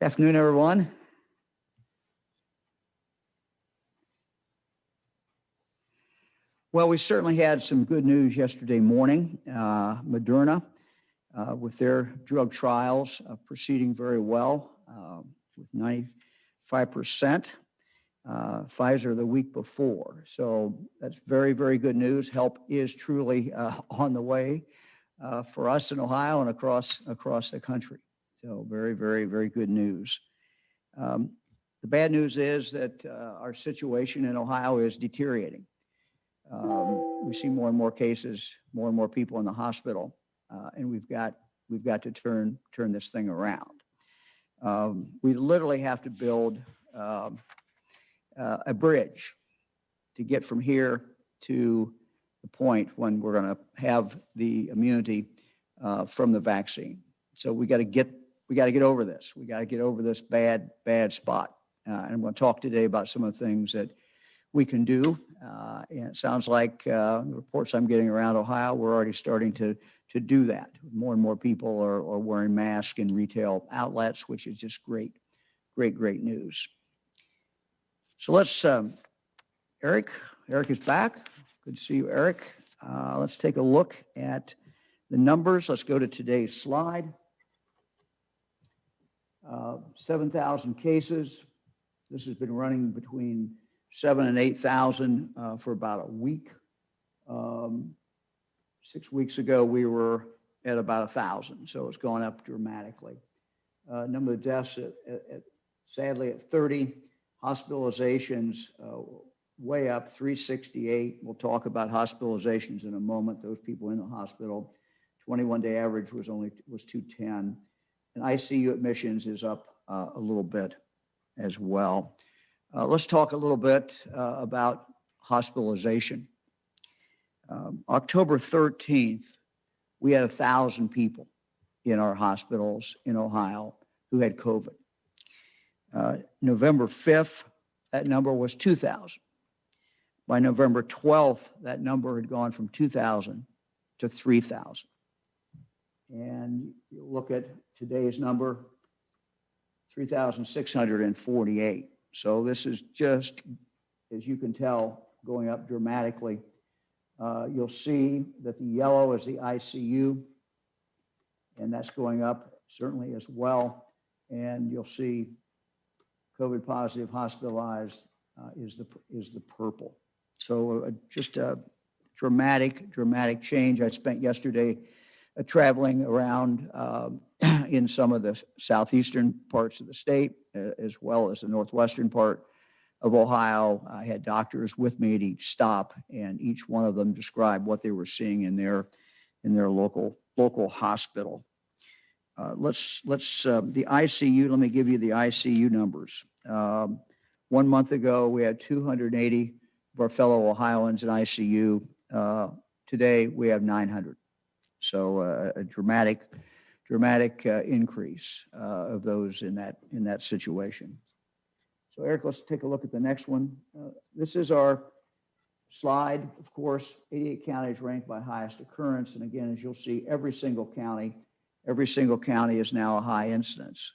Afternoon, everyone. Well, we certainly had some good news yesterday morning. Moderna, with their drug trials proceeding very well, with 95%. Pfizer the week before. So that's very, very good news. Help is truly on the way for us in Ohio and across the country. So very, very, very good news. The bad news is that our situation in Ohio is deteriorating. We see more and more cases, more and more people in the hospital, and we've got to turn this thing around. We literally have to build a bridge to get from here to the point when we're going to have the immunity from the vaccine. So we got to get over this. We got to get over this bad spot. And I'm going to talk today about some of the things that we can do. And it sounds like the reports I'm getting around Ohio, we're already starting to do that. More and more people are wearing masks in retail outlets, which is just great news. So let's, Eric is back. Good to see you, Eric. Let's take a look at the numbers. Let's go to today's slide. 7,000 cases. This has been running between 7,000 and 8,000 for about a week. 6 weeks ago, we were at about 1,000, so it's gone up dramatically. Number of deaths sadly at 30. Hospitalizations way up, 368. We'll talk about hospitalizations in a moment. Those people in the hospital. 21-day average was 210, and ICU admissions is up a little bit as well. Let's talk a little bit about hospitalization. October 13th, we had 1,000 people in our hospitals in Ohio who had COVID. November 5th, that number was 2,000. By November 12th, that number had gone from 2,000 to 3,000. And you look at today's number, 3,648. So this is just, as you can tell, going up dramatically. You'll see that the yellow is the ICU, and that's going up certainly as well. And you'll see COVID positive hospitalized is the purple. So just a dramatic change. I spent yesterday traveling around in some of the southeastern parts of the state, as well as the northwestern part of Ohio. I had doctors with me at each stop, and each one of them described what they were seeing in their local hospital. Let's the ICU. Let me give you the ICU numbers. 1 month ago, we had 280 of our fellow Ohioans in ICU. Today, we have 900. So a dramatic increase of those in that situation. So Eric, let's take a look at the next one. This is our slide. Of course, 88 counties ranked by highest occurrence. And again, as you'll see, every single county is now a high incidence.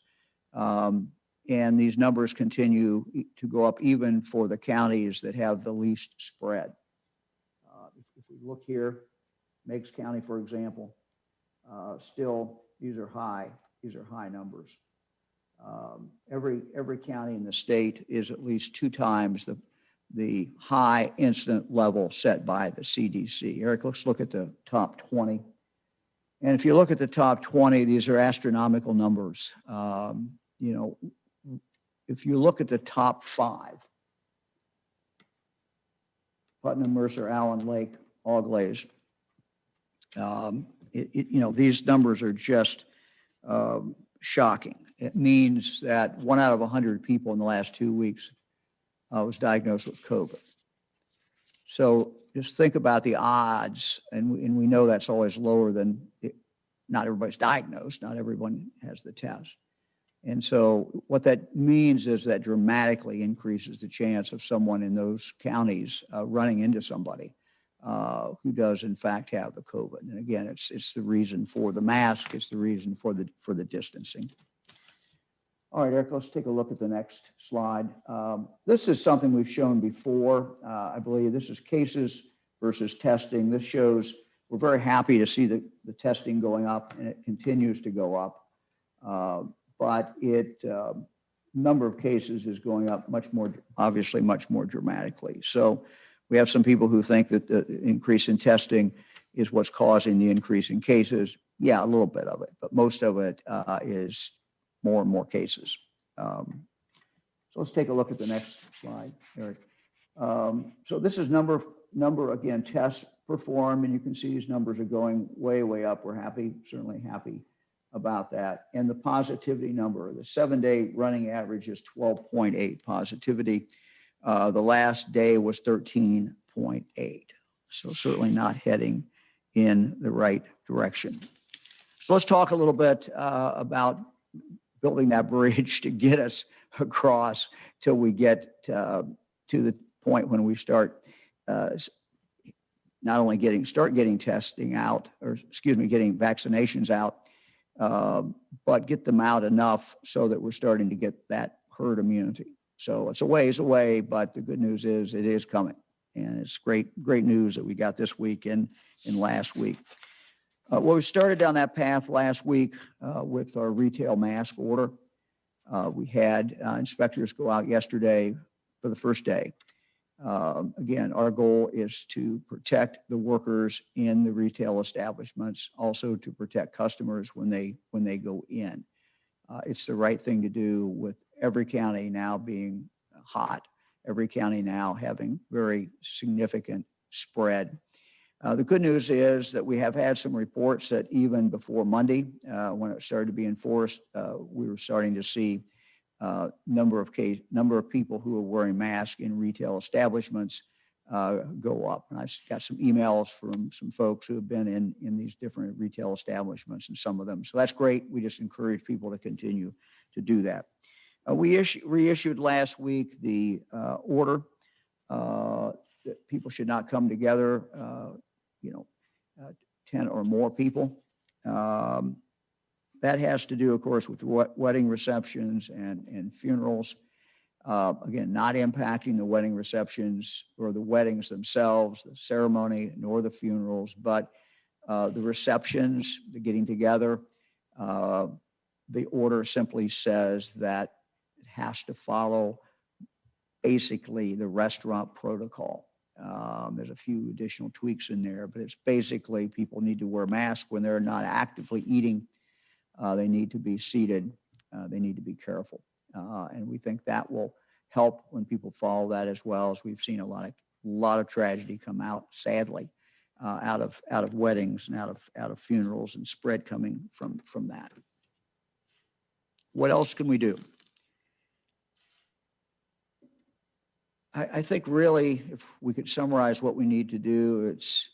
And these numbers continue to go up even for the counties that have the least spread. If we look here, Meigs County, for example, still these are high numbers. Every county in the state is at least 2 times the high incident level set by the CDC. Eric, let's look at the top 20. And if you look at the top 20, these are astronomical numbers. If you look at the top 5, Putnam, Mercer, Allen, Lake, Auglaize, these numbers are just shocking. It means that 1 out of 100 people in the last 2 weeks was diagnosed with COVID. So just think about the odds, and we know that's always lower than not everybody's diagnosed, not everyone has the test. And so what that means is that dramatically increases the chance of someone in those counties running into somebody who does in fact have the COVID. And again, it's the reason for the mask, it's the reason for the distancing. All right, Eric, let's take a look at the next slide. This is something we've shown before. I believe this is cases versus testing. This shows we're very happy to see the testing going up, and it continues to go up. But number of cases is going up obviously much more dramatically. So we have some people who think that the increase in testing is what's causing the increase in cases. Yeah, a little bit of it, but most of it is more and more cases. So let's take a look at the next slide, Eric. So this is number again, tests performed, and you can see these numbers are going way, way up. We're happy, certainly happy about that. And the positivity number, the 7-day running average is 12.8 positivity. The last day was 13.8. So certainly not heading in the right direction. So let's talk a little bit about building that bridge to get us across till we get to the point when we start not only getting testing out, getting vaccinations out, but get them out enough so that we're starting to get that herd immunity. So it's a ways away, but the good news is it is coming. And it's great news that we got this week and last week. Well, we started down that path last week with our retail mask order. We had inspectors go out yesterday for the first day. Again, our goal is to protect the workers in the retail establishments, also to protect customers when they go in. It's the right thing to do with every county now being hot, every county now having very significant spread. The good news is that we have had some reports that even before Monday, when it started to be enforced, we were starting to see number of people who are wearing masks in retail establishments go up. And I got some emails from some folks who have been in these different retail establishments and some of them. So that's great. We just encourage people to continue to do that. We reissued last week the order that people should not come together, 10 or more people. That has to do, of course, with wedding receptions and funerals. Again, not impacting the wedding receptions or the weddings themselves, the ceremony, nor the funerals, but the receptions, the getting together. The order simply says that it has to follow basically the restaurant protocol. There's a few additional tweaks in there, but it's basically people need to wear masks when they're not actively eating. They need to be seated. They need to be careful. And we think that will help when people follow that, as well as we've seen a lot of tragedy come out, sadly, out of weddings and out of funerals and spread coming from that. What else can we do? I think really, if we could summarize what we need to do, it's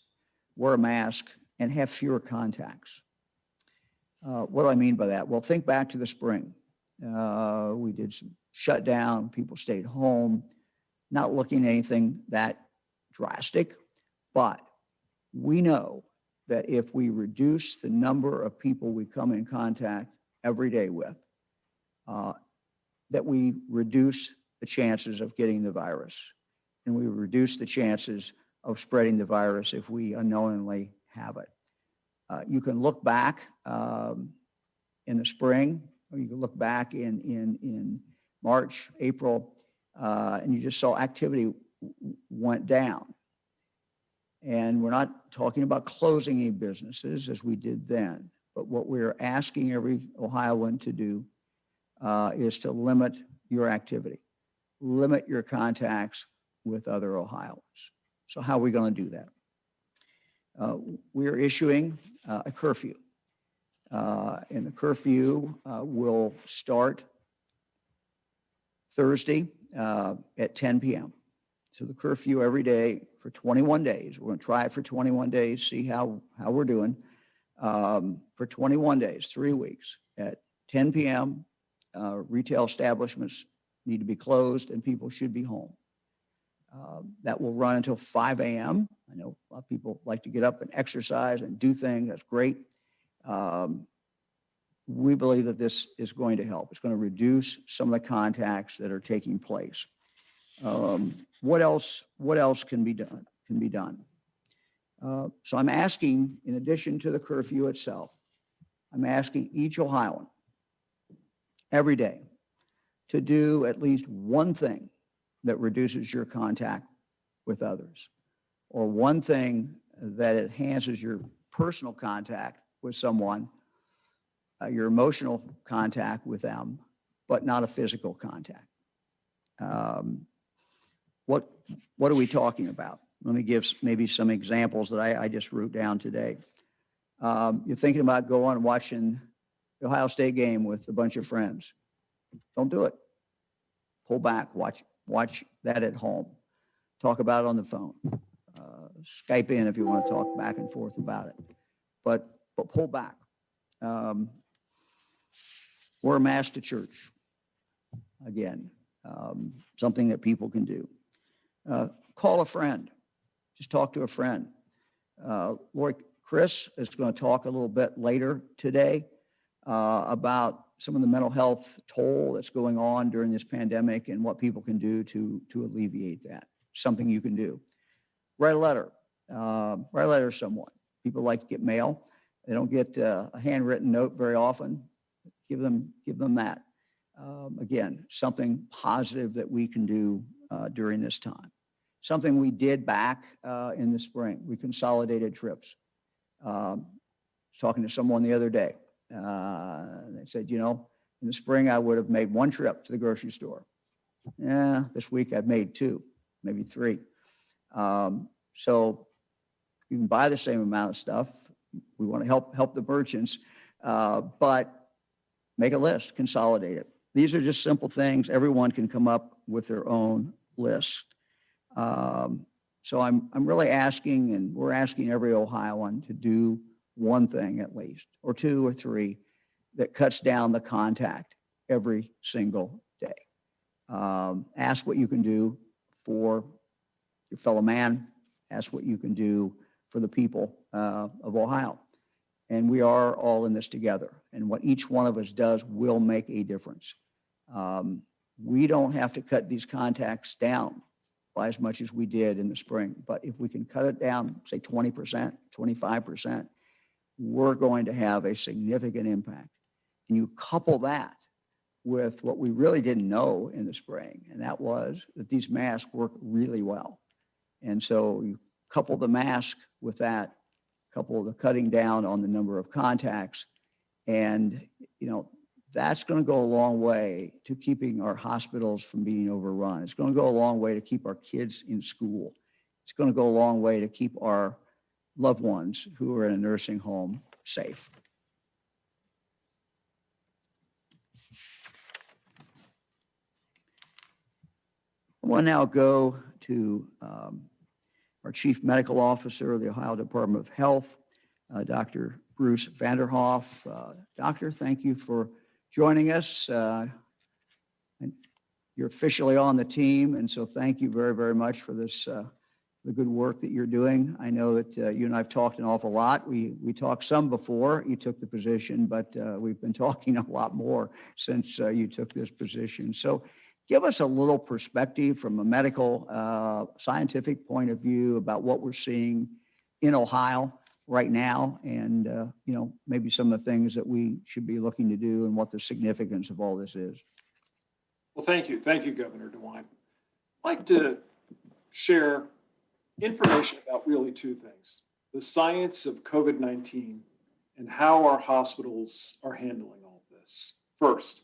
wear a mask and have fewer contacts. What do I mean by that? Well, think back to the spring. We did some shutdown, people stayed home, not looking at anything that drastic, but we know that if we reduce the number of people we come in contact every day with, that we reduce the chances of getting the virus, and we reduce the chances of spreading the virus if we unknowingly have it. You can look back in the spring, or you can look back in March, April, and you just saw activity went down. And we're not talking about closing any businesses as we did then, but what we're asking every Ohioan to do is to limit your activity, limit your contacts with other Ohioans. So how are we going to do that? We're issuing a curfew. And the curfew will start Thursday at 10 p.m. So the curfew every day for 21 days. We're going to try it for 21 days, see how we're doing. For 21 days, 3 weeks, at 10 p.m., retail establishments need to be closed and people should be home. That will run until 5 a.m. I know a lot of people like to get up and exercise and do things. That's great. we believe that this is going to help. It's going to reduce some of the contacts that are taking place. What else can be done? So I'm asking, in addition to the curfew itself, I'm asking each Ohioan every day to do at least one thing that reduces your contact with others, or one thing that enhances your personal contact with someone, your emotional contact with them, but not a physical contact. What are we talking about? Let me give maybe some examples that I just wrote down today. You're thinking about going and watching the Ohio State game with a bunch of friends. Don't do it. Pull back. Watch that at home. Talk about it on the phone. Skype in if you want to talk back and forth about it. But pull back. Wear a mask to church. Again, something that people can do. Call a friend. Just talk to a friend. Lord Chris is going to talk a little bit later today about some of the mental health toll that's going on during this pandemic and what people can do to alleviate that. Something you can do. Write a letter. Write a letter to someone. People like to get mail. They don't get a handwritten note very often. Give them that. Again, something positive that we can do during this time. Something we did back in the spring. We consolidated trips. I was talking to someone the other day. They said, in the spring I would have made one trip to the grocery store. This week I've made two, maybe three. So you can buy the same amount of stuff. We want to help the merchants, but make a list, consolidate it. These are just simple things. Everyone can come up with their own list. So I'm really asking, and we're asking every Ohioan to do one thing at least, or two or three, that cuts down the contact every single day. Ask what you can do for your fellow man. Ask what you can do for the people of Ohio. And we are all in this together. And what each one of us does will make a difference. We don't have to cut these contacts down by as much as we did in the spring. But if we can cut it down, say 20%, 25%, we're going to have a significant impact. And you couple that with what we really didn't know in the spring, and that was that these masks work really well. And so you couple the mask with that, couple the cutting down on the number of contacts, and that's going to go a long way to keeping our hospitals from being overrun. It's going to go a long way to keep our kids in school. It's going to go a long way to keep our loved ones who are in a nursing home safe. I want to now go to our Chief Medical Officer of the Ohio Department of Health, Dr. Bruce Vanderhoff. Doctor, thank you for joining us. You're officially on the team, and so thank you very, very much for this, the good work that you're doing. I know that you and I have talked an awful lot. We talked some before you took the position, but we've been talking a lot more since you took this position. So give us a little perspective from a medical, scientific point of view about what we're seeing in Ohio right now, and maybe some of the things that we should be looking to do and what the significance of all this is. Well, thank you, Governor DeWine. I'd like to share information about really two things: the science of COVID-19 and how our hospitals are handling all of this. First,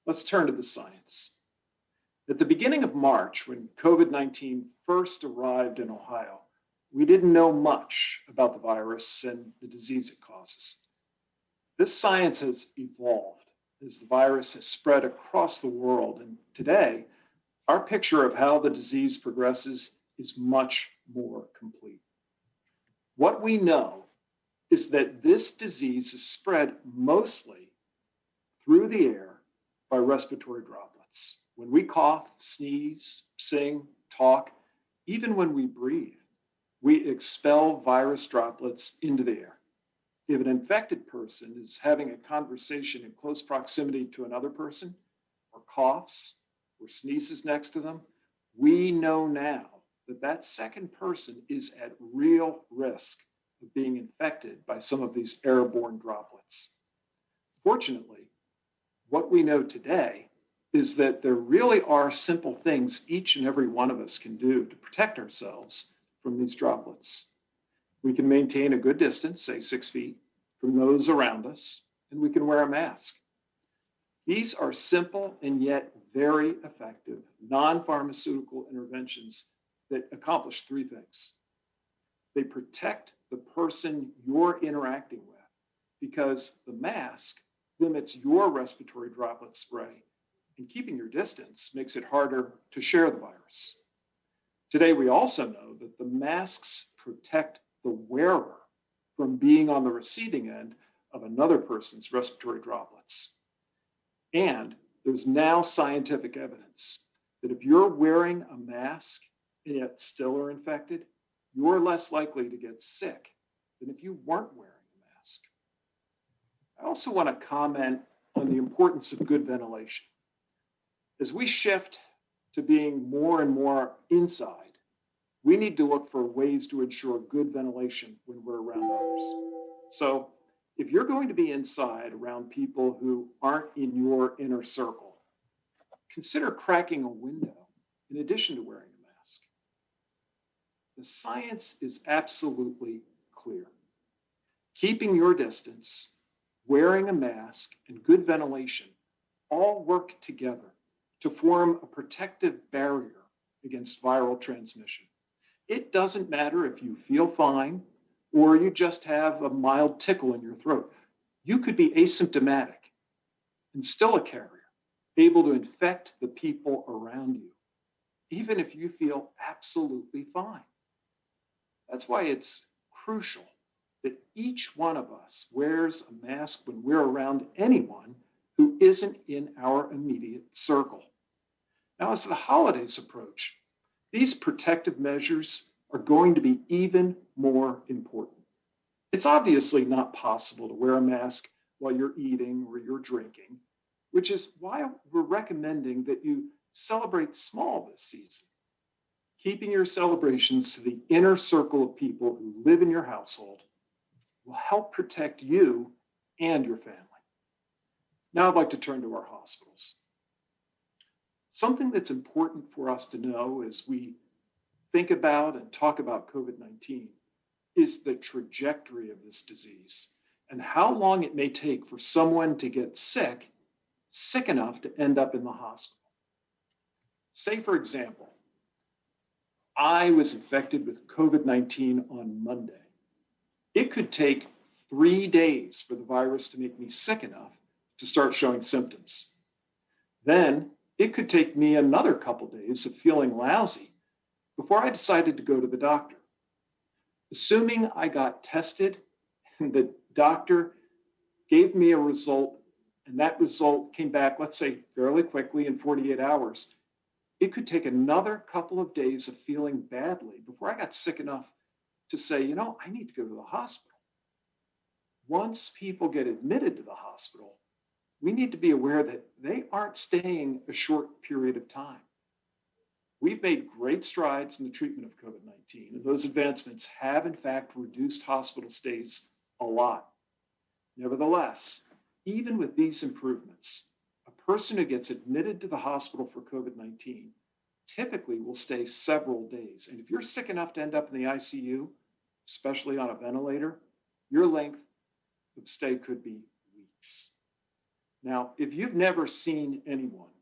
let's turn to the science. At the beginning of March, when COVID-19 first arrived in Ohio, we didn't know much about the virus and the disease it causes. This science has evolved as the virus has spread across the world, and today, our picture of how the disease progresses is much more complete. What we know is that this disease is spread mostly through the air by respiratory droplets. When we cough, sneeze, sing, talk, even when we breathe, we expel virus droplets into the air. if an infected person is having a conversation in close proximity to another person, or coughs, or sneezes next to them, we know now that that second person is at real risk of being infected by some of these airborne droplets. Fortunately, what we know today is that there really are simple things each and every one of us can do to protect ourselves from these droplets. We can maintain a good distance, say 6 feet, from those around us, and we can wear a mask. These are simple and yet very effective non-pharmaceutical interventions that accomplish three things. They protect the person you're interacting with because the mask limits your respiratory droplet spray, and keeping your distance makes it harder to share the virus. Today, we also know that the masks protect the wearer from being on the receiving end of another person's respiratory droplets. And there's now scientific evidence that if you're wearing a mask and yet still are infected, you're less likely to get sick than if you weren't wearing a mask. I also want to comment on the importance of good ventilation. As we shift to being more and more inside, we need to look for ways to ensure good ventilation when we're around others. So if you're going to be inside around people who aren't in your inner circle, consider cracking a window in addition to wearing a mask. The science is absolutely clear. Keeping your distance, wearing a mask, and good ventilation all work together to form a protective barrier against viral transmission. It doesn't matter if you feel fine or you just have a mild tickle in your throat. You could be asymptomatic and still a carrier, able to infect the people around you, even if you feel absolutely fine. That's why it's crucial that each one of us wears a mask when we're around anyone who isn't in our immediate circle. Now, as the holidays approach, these protective measures are going to be even more important. It's obviously not possible to wear a mask while you're eating or you're drinking, which is why we're recommending that you celebrate small this season. Keeping your celebrations to the inner circle of people who live in your household will help protect you and your family. Now I'd like to turn to our hospitals. Something that's important for us to know as we think about and talk about COVID-19 is the trajectory of this disease and how long it may take for someone to get sick enough to end up in the hospital. Say, for example, I was infected with COVID-19 on Monday. It could take 3 days for the virus to make me sick enough to start showing symptoms. Then it could take me another couple days of feeling lousy before I decided to go to the doctor. Assuming I got tested and the doctor gave me a result and that result came back, let's say, fairly quickly in 48 hours, it could take another couple of days of feeling badly before I got sick enough to say, I need to go to the hospital. Once people get admitted to the hospital, we need to be aware that they aren't staying a short period of time. We've made great strides in the treatment of COVID-19, and those advancements have, in fact, reduced hospital stays a lot. Nevertheless, even with these improvements, a person who gets admitted to the hospital for COVID-19 typically will stay several days. And if you're sick enough to end up in the ICU, especially on a ventilator, your length of stay could be weeks. Now, if you've never seen anyone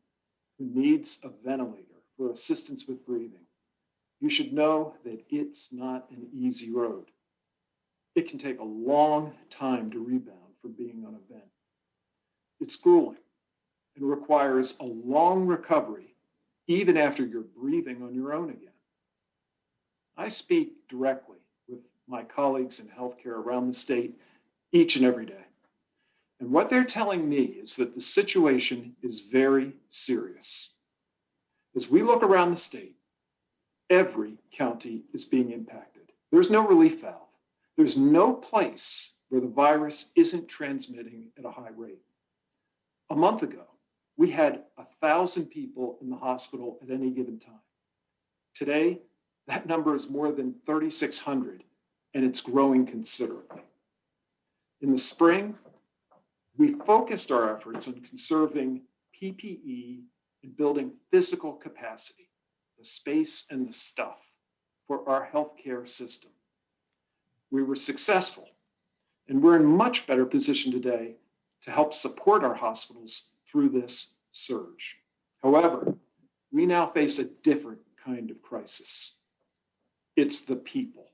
who needs a ventilator for assistance with breathing, you should know that it's not an easy road. It can take a long time to rebound from being on a vent. It's grueling and requires a long recovery even after you're breathing on your own again. I speak directly with my colleagues in healthcare around the state each and every day. And what they're telling me is that the situation is very serious. As we look around the state, every county is being impacted. There's no relief valve. There's no place where the virus isn't transmitting at a high rate. A month ago, we had 1,000 people in the hospital at any given time. Today, that number is more than 3,600, and it's growing considerably. In the spring, we focused our efforts on conserving PPE and building physical capacity, the space and the stuff for our healthcare system. We were successful, and we're in much better position today to help support our hospitals through this surge. However, we now face a different kind of crisis. It's the people.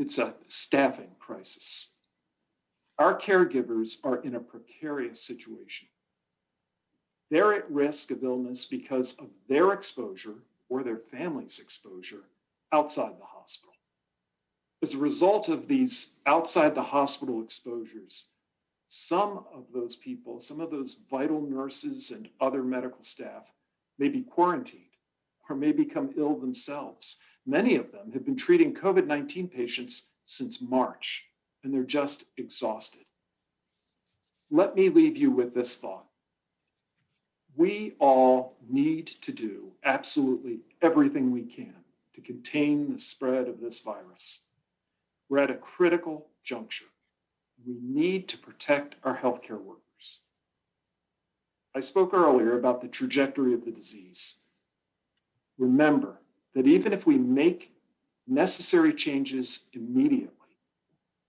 It's a staffing crisis. Our caregivers are in a precarious situation. They're at risk of illness because of their exposure or their family's exposure outside the hospital. As a result of these outside the hospital exposures, some of those people, some of those vital nurses and other medical staff may be quarantined or may become ill themselves. Many of them have been treating COVID-19 patients since March, and they're just exhausted. Let me leave you with this thought. We all need to do absolutely everything we can to contain the spread of this virus. We're at a critical juncture. We need to protect our healthcare workers. I spoke earlier about the trajectory of the disease. Remember that even if we make necessary changes immediately,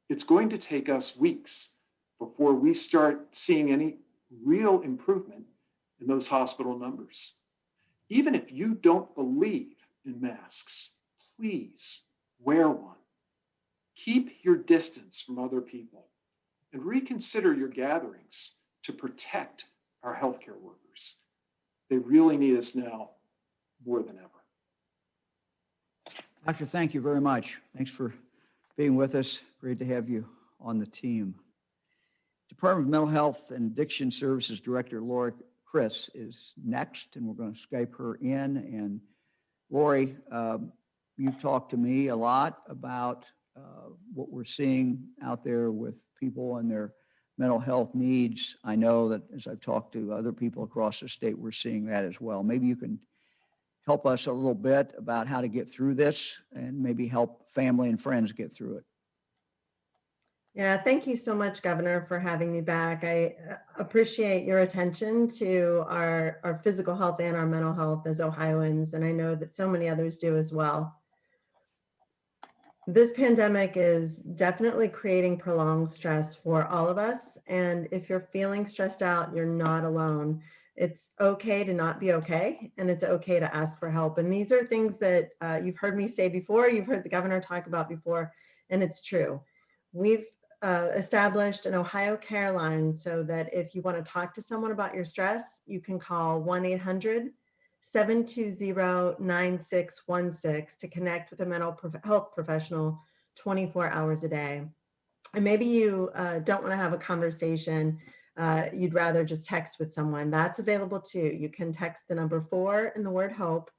it's going to take us weeks before we start seeing any real improvement in those hospital numbers. Even if you don't believe in masks, please wear one. Keep your distance from other people and reconsider your gatherings to protect our healthcare workers. They really need us now more than ever. Doctor, thank you very much. Thanks for being with us. Great to have you on the team. Department of Mental Health and Addiction Services Director Lori Chris is next, and we're going to Skype her in. And Lori, you've talked to me a lot about what we're seeing out there with people and their mental health needs. I know that as I've talked to other people across the state, we're seeing that as well. Maybe you can help us a little bit about how to get through this and maybe help family and friends get through it. Yeah, thank you so much, Governor, for having me back. I appreciate your attention to our physical health and our mental health as Ohioans, and I know that so many others do as well. This pandemic is definitely creating prolonged stress for all of us, and if you're feeling stressed out, you're not alone. It's okay to not be okay, and it's okay to ask for help. And these are things that you've heard me say before, you've heard the governor talk about before, and it's true. We've established an Ohio Care Line so that if you want to talk to someone about your stress, you can call 1-800-720-9616 to connect with a mental health professional 24 hours a day. And maybe you don't want to have a conversation. You'd rather just text with someone. That's available too. You can text the number 4 and the word HOPE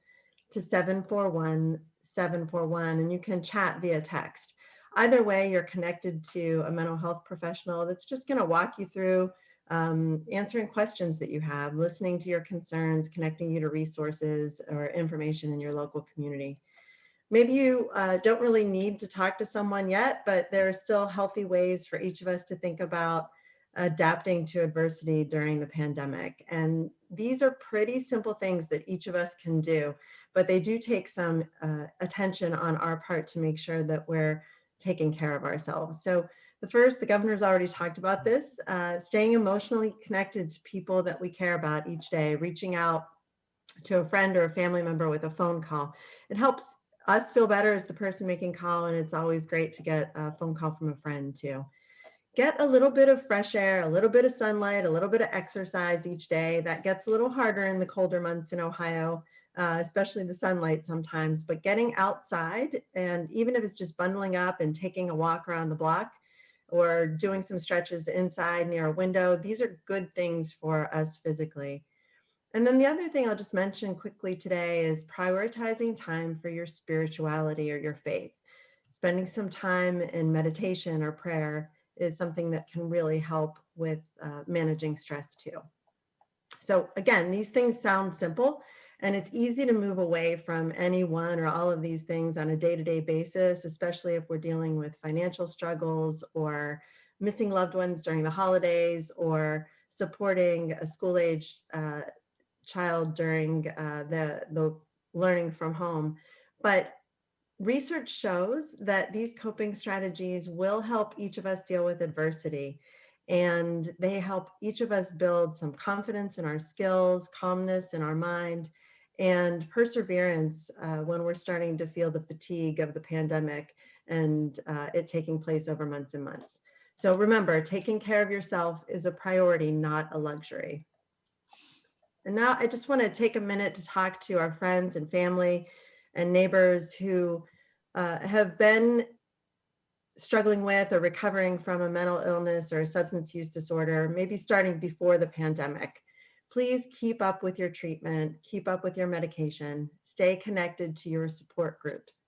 to 741-741, and you can chat via text. Either way, you're connected to a mental health professional that's just going to walk you through answering questions that you have, listening to your concerns, connecting you to resources or information in your local community. Maybe you don't really need to talk to someone yet, but there are still healthy ways for each of us to think about adapting to adversity during the pandemic. And these are pretty simple things that each of us can do, but they do take some attention on our part to make sure that we're taking care of ourselves. So the governor's already talked about this, staying emotionally connected to people that we care about each day, reaching out to a friend or a family member with a phone call. It helps us feel better as the person making call, and it's always great to get a phone call from a friend too. Get a little bit of fresh air, a little bit of sunlight, a little bit of exercise each day. That gets a little harder in the colder months in Ohio, especially the sunlight sometimes, but getting outside, and even if it's just bundling up and taking a walk around the block or doing some stretches inside near a window, these are good things for us physically. And then the other thing I'll just mention quickly today is prioritizing time for your spirituality or your faith, spending some time in meditation or prayer, is something that can really help with managing stress too. So again, these things sound simple, and it's easy to move away from any one or all of these things on a day-to-day basis, especially if we're dealing with financial struggles or missing loved ones during the holidays or supporting a school-age child during the learning from home. But research shows that these coping strategies will help each of us deal with adversity, and they help each of us build some confidence in our skills, calmness in our mind, and perseverance when we're starting to feel the fatigue of the pandemic and it taking place over months and months. So remember, taking care of yourself is a priority, not a luxury. And now I just want to take a minute to talk to our friends and family and neighbors who have been struggling with or recovering from a mental illness or a substance use disorder, maybe starting before the pandemic. Please keep up with your treatment, keep up with your medication, stay connected to your support groups.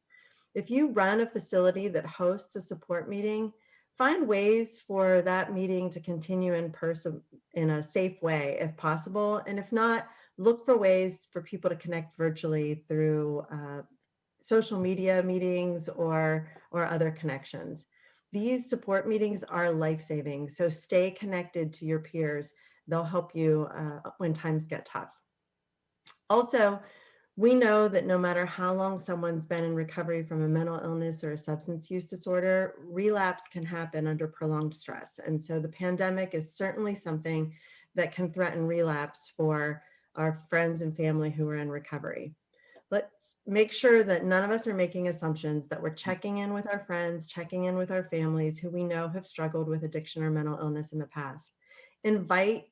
If you run a facility that hosts a support meeting, find ways for that meeting to continue in person in a safe way if possible. And if not, look for ways for people to connect virtually through social media meetings or other connections. These support meetings are life-saving, so stay connected to your peers. They'll help you when times get tough. Also, we know that no matter how long someone's been in recovery from a mental illness or a substance use disorder, relapse can happen under prolonged stress. And so the pandemic is certainly something that can threaten relapse for our friends and family who are in recovery. Let's make sure that none of us are making assumptions, that we're checking in with our friends, checking in with our families who we know have struggled with addiction or mental illness in the past. Invite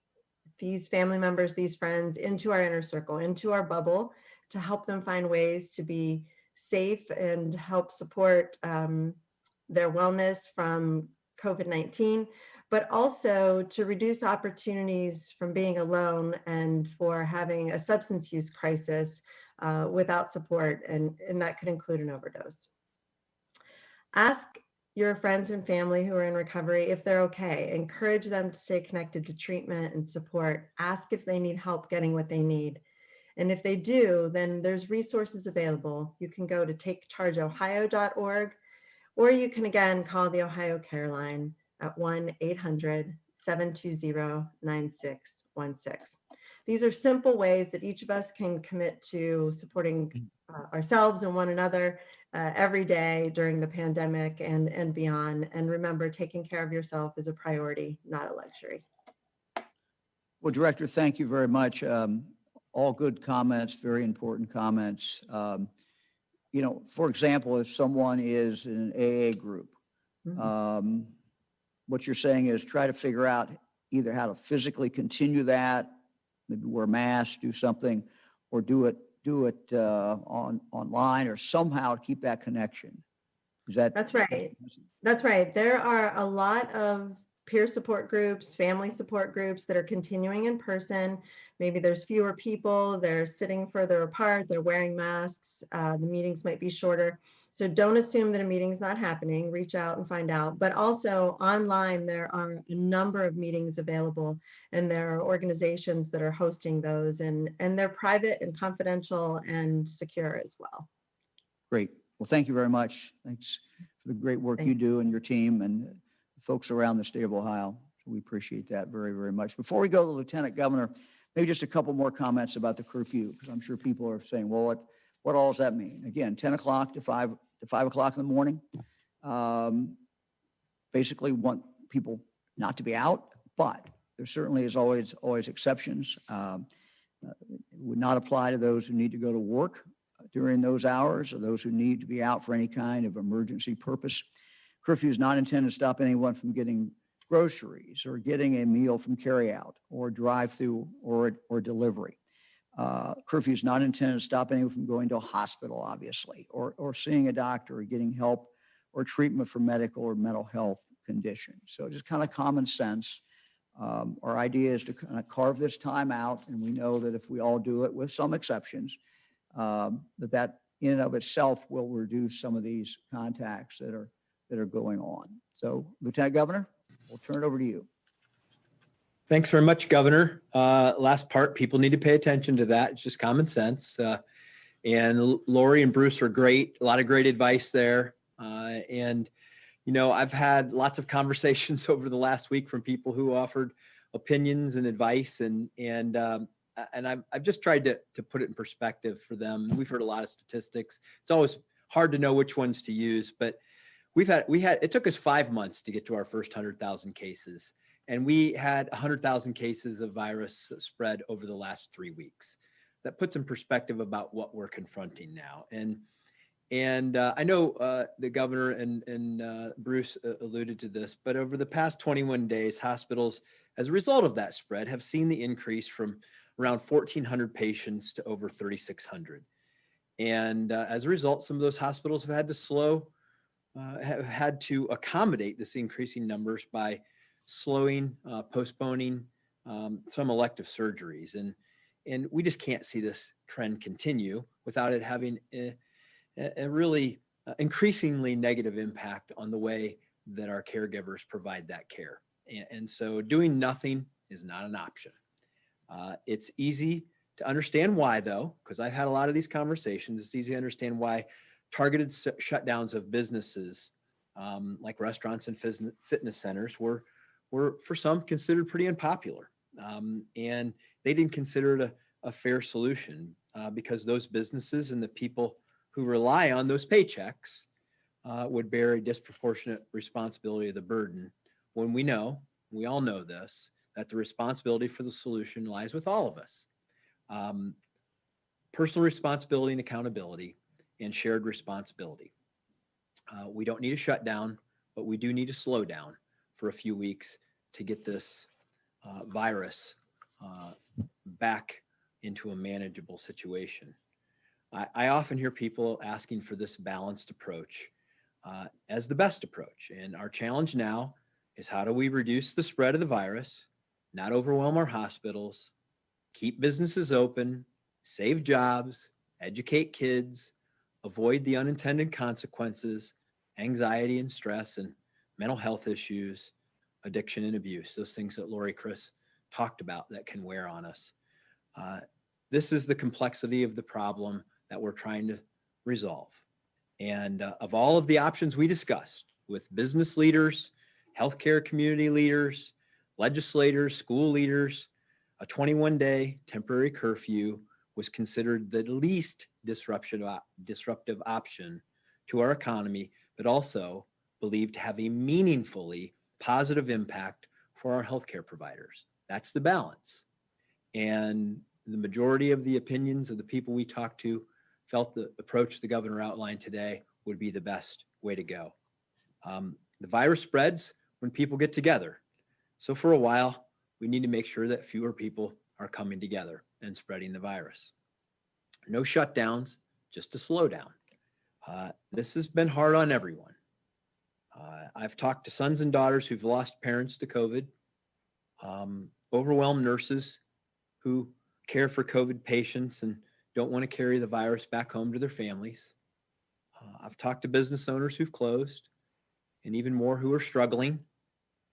these family members, these friends into our inner circle, into our bubble, to help them find ways to be safe and help support their wellness from COVID-19, but also to reduce opportunities from being alone and for having a substance use crisis without support, and that could include an overdose. Ask your friends and family who are in recovery if they're okay. Encourage them to stay connected to treatment and support. Ask if they need help getting what they need. And if they do, then there's resources available. You can go to takechargeohio.org, or you can again call the Ohio Care Line at 1-800-720-9616. These are simple ways that each of us can commit to supporting ourselves and one another every day during the pandemic and beyond. And remember, taking care of yourself is a priority, not a luxury. Well, Director, thank you very much. All good comments, very important comments. For example, if someone is in an AA group, what you're saying is try to figure out either how to physically continue that, maybe wear masks, do something, or do it online, or somehow keep that connection. That's right. That's right. There are a lot of peer support groups, family support groups that are continuing in person. Maybe there's fewer people, they're sitting further apart, they're wearing masks, the meetings might be shorter. So don't assume that a meeting's not happening, reach out and find out. But also online, there are a number of meetings available, and there are organizations that are hosting those, and they're private and confidential and secure as well. Great. Well, thank you very much. Thanks for the great work you do and your team and the folks around the state of Ohio. So we appreciate that very, very much. Before we go to the Lieutenant Governor, maybe just a couple more comments about the curfew, because I'm sure people are saying, well, what all does that mean? Again, 10 o'clock to 5 o'clock in the morning. Basically want people not to be out, but there certainly is always exceptions. It would not apply to those who need to go to work during those hours or those who need to be out for any kind of emergency purpose. Curfew is not intended to stop anyone from getting groceries or getting a meal from carryout or drive-through or delivery. Curfew is not intended to stop anyone from going to a hospital, obviously, or seeing a doctor or getting help or treatment for medical or mental health conditions. So just kind of common sense. Our idea is to kind of carve this time out, and we know that if we all do it with some exceptions, that in and of itself will reduce some of these contacts that are going on. So, Lieutenant Governor? we'll turn it over to you. Thanks very much, Governor. Last part, people need to pay attention to that. It's just common sense. And Lori and Bruce are great. A lot of great advice there. And, I've had lots of conversations over the last week from people who offered opinions and advice. And I've just tried to put it in perspective for them. We've heard a lot of statistics. It's always hard to know which ones to use, but it took us 5 months to get to our first 100,000 cases. And we had 100,000 cases of virus spread over the last 3 weeks. That puts in perspective about what we're confronting now. And I know the governor and Bruce alluded to this, but over the past 21 days, hospitals, as a result of that spread, have seen the increase from around 1,400 patients to over 3,600. And as a result, some of those hospitals have had to accommodate this increasing numbers by slowing, postponing some elective surgeries. And we just can't see this trend continue without it having a really increasingly negative impact on the way that our caregivers provide that care. And so doing nothing is not an option. It's easy to understand why, though, because I've had a lot of these conversations. It's easy to understand why targeted shutdowns of businesses like restaurants and fitness centers were for some considered pretty unpopular. And they didn't consider it a fair solution because those businesses and the people who rely on those paychecks would bear a disproportionate responsibility of the burden when we all know this, that the responsibility for the solution lies with all of us. Personal responsibility and accountability and shared responsibility. We don't need a shutdown, but we do need to slow down for a few weeks to get this virus back into a manageable situation. I often hear people asking for this balanced approach as the best approach. And our challenge now is, how do we reduce the spread of the virus, not overwhelm our hospitals, keep businesses open, save jobs, educate kids, avoid the unintended consequences, anxiety and stress and mental health issues, addiction and abuse, those things that Lori Chris talked about that can wear on us. This is the complexity of the problem that we're trying to resolve. And of all of the options we discussed with business leaders, healthcare community leaders, legislators, school leaders, a 21-day temporary curfew was considered the least disruptive option to our economy, but also believed to have a meaningfully positive impact for our healthcare providers. That's the balance. And the majority of the opinions of the people we talked to felt the approach the governor outlined today would be the best way to go. The virus spreads when people get together. So for a while, we need to make sure that fewer people are coming together and spreading the virus. No shutdowns, just a slowdown. This has been hard on everyone. I've talked to sons and daughters who've lost parents to COVID, overwhelmed nurses who care for COVID patients and don't want to carry the virus back home to their families. I've talked to business owners who've closed and even more who are struggling,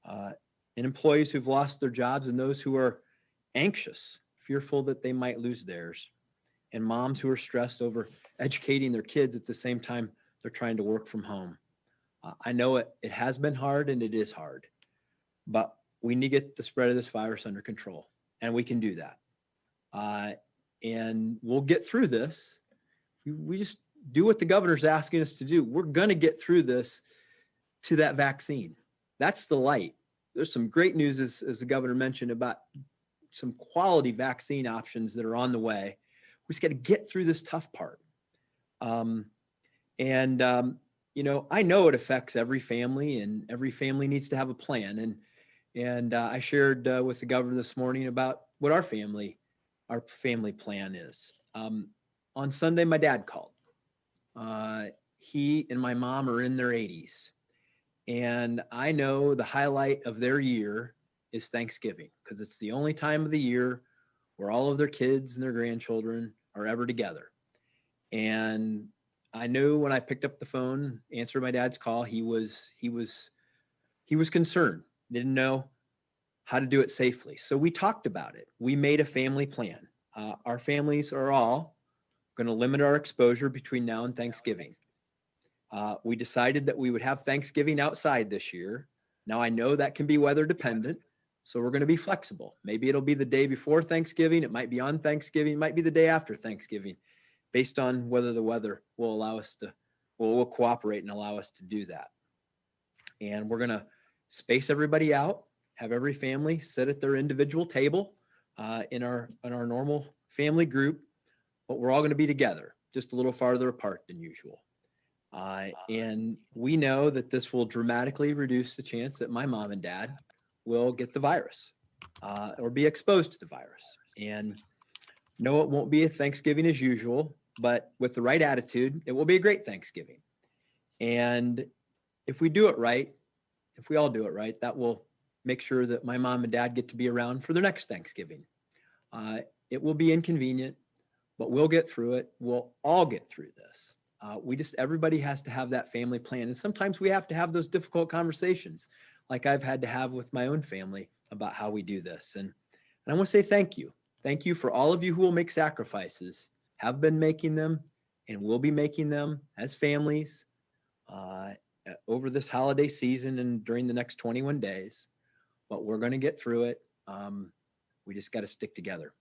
and employees who've lost their jobs and those who are anxious, fearful that they might lose theirs, and moms who are stressed over educating their kids at the same time they're trying to work from home. I know it has been hard and it is hard, but we need to get the spread of this virus under control, and we can do that. And we'll get through this. We just do what the governor's asking us to do. We're going to get through this to that vaccine. That's the light. There's some great news, as the governor mentioned, about some quality vaccine options that are on the way. We just got to get through this tough part. I know it affects every family, and every family needs to have a plan. And I shared with the governor this morning about what our family plan is. On Sunday, my dad called. He and my mom are in their 80s. And I know the highlight of their year is Thanksgiving, because it's the only time of the year where all of their kids and their grandchildren are ever together. And I knew when I picked up the phone, answered my dad's call, he was concerned didn't know how to do it safely. So we talked about it. We made a family plan. Our families are all going to limit our exposure between now and Thanksgiving. We decided that we would have Thanksgiving outside this year. Now I know that can be weather dependent, so we're going to be flexible. Maybe it'll be the day before Thanksgiving. It might be on Thanksgiving. It might be the day after Thanksgiving, based on whether the weather will allow us to, will cooperate and allow us to do that. And we're going to space everybody out, have every family sit at their individual table in our normal family group, but we're all going to be together, just a little farther apart than usual. And we know that this will dramatically reduce the chance that my mom and dad will get the virus or be exposed to the virus. And no, it won't be a Thanksgiving as usual, but with the right attitude, it will be a great Thanksgiving. And if we do it right, if we all do it right, that will make sure that my mom and dad get to be around for their next Thanksgiving. It will be inconvenient, but we'll get through it. We'll all get through this. Everybody has to have that family plan. And sometimes we have to have those difficult conversations like I've had to have with my own family about how we do this. And I want to say thank you. Thank you for all of you who will make sacrifices, have been making them, and will be making them as families over this holiday season and during the next 21 days. But we're going to get through it. We just got to stick together.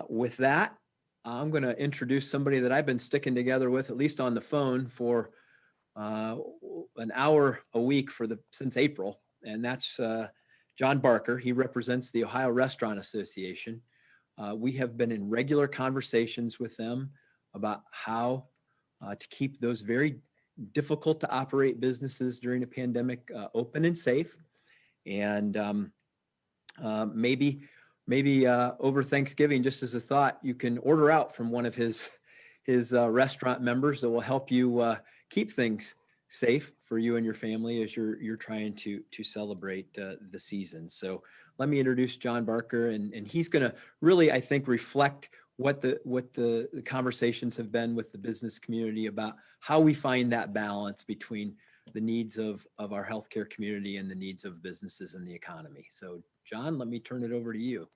With that, I'm going to introduce somebody that I've been sticking together with, at least on the phone, for an hour a week since April, and that's John Barker. He represents the Ohio Restaurant Association. We have been in regular conversations with them about how to keep those very difficult to operate businesses during a pandemic open and safe. And maybe over Thanksgiving, just as a thought, you can order out from one of his restaurant members that will help you keep things safe for you and your family as you're trying to celebrate the season. So let me introduce John Barker, and he's going to really, I think, reflect what the conversations have been with the business community about how we find that balance between the needs of our healthcare community and the needs of businesses and the economy. So John, let me turn it over to you.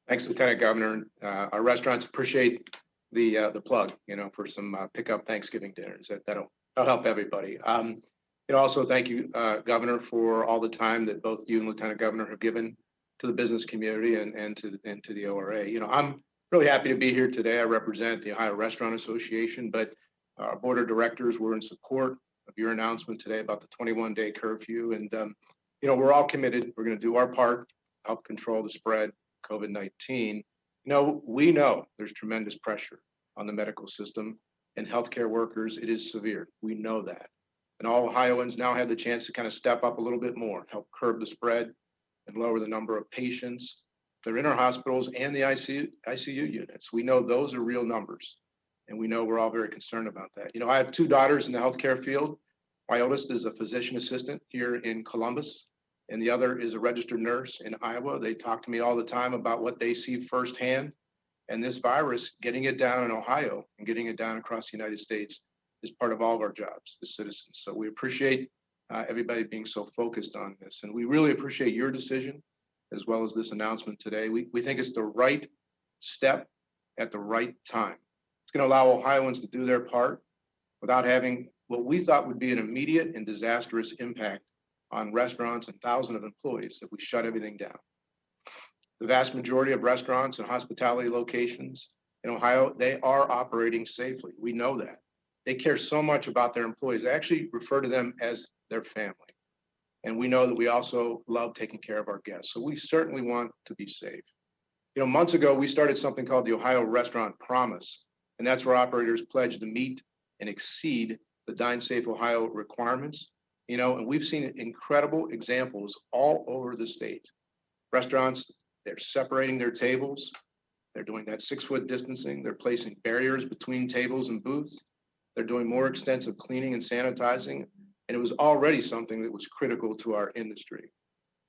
Thanks, Lieutenant Governor. Our restaurants appreciate the plug, for some pickup Thanksgiving dinners. That'll help everybody. Also thank you, Governor, for all the time that both you and Lieutenant Governor have given to the business community and to the ORA. I'm really happy to be here today. I represent the Ohio Restaurant Association, but our board of directors were in support of your announcement today about the 21-day curfew. And, we're all committed. We're going to do our part, help control the spread of COVID-19. We know there's tremendous pressure on the medical system and healthcare workers. It is severe. We know that. And all Ohioans now have the chance to kind of step up a little bit more, help curb the spread and lower the number of patients that are in our hospitals and the ICU units. We know those are real numbers. And we know we're all very concerned about that. I have two daughters in the healthcare field. My oldest is a physician assistant here in Columbus, and the other is a registered nurse in Iowa. They talk to me all the time about what they see firsthand. And this virus, getting it down in Ohio and getting it down across the United States is part of all of our jobs as citizens. So we appreciate everybody being so focused on this. And we really appreciate your decision as well as this announcement today. We think it's the right step at the right time. It's going to allow Ohioans to do their part without having what we thought would be an immediate and disastrous impact on restaurants and thousands of employees if we shut everything down. The vast majority of restaurants and hospitality locations in Ohio, they are operating safely. We know that. They care so much about their employees. They actually refer to them as their family. And we know that we also love taking care of our guests. So we certainly want to be safe. Months ago, we started something called the Ohio Restaurant Promise. And that's where operators pledge to meet and exceed the Dine Safe Ohio requirements. And we've seen incredible examples all over the state. Restaurants, they're separating their tables. They're doing that 6-foot distancing. They're placing barriers between tables and booths. They're doing more extensive cleaning and sanitizing. And it was already something that was critical to our industry.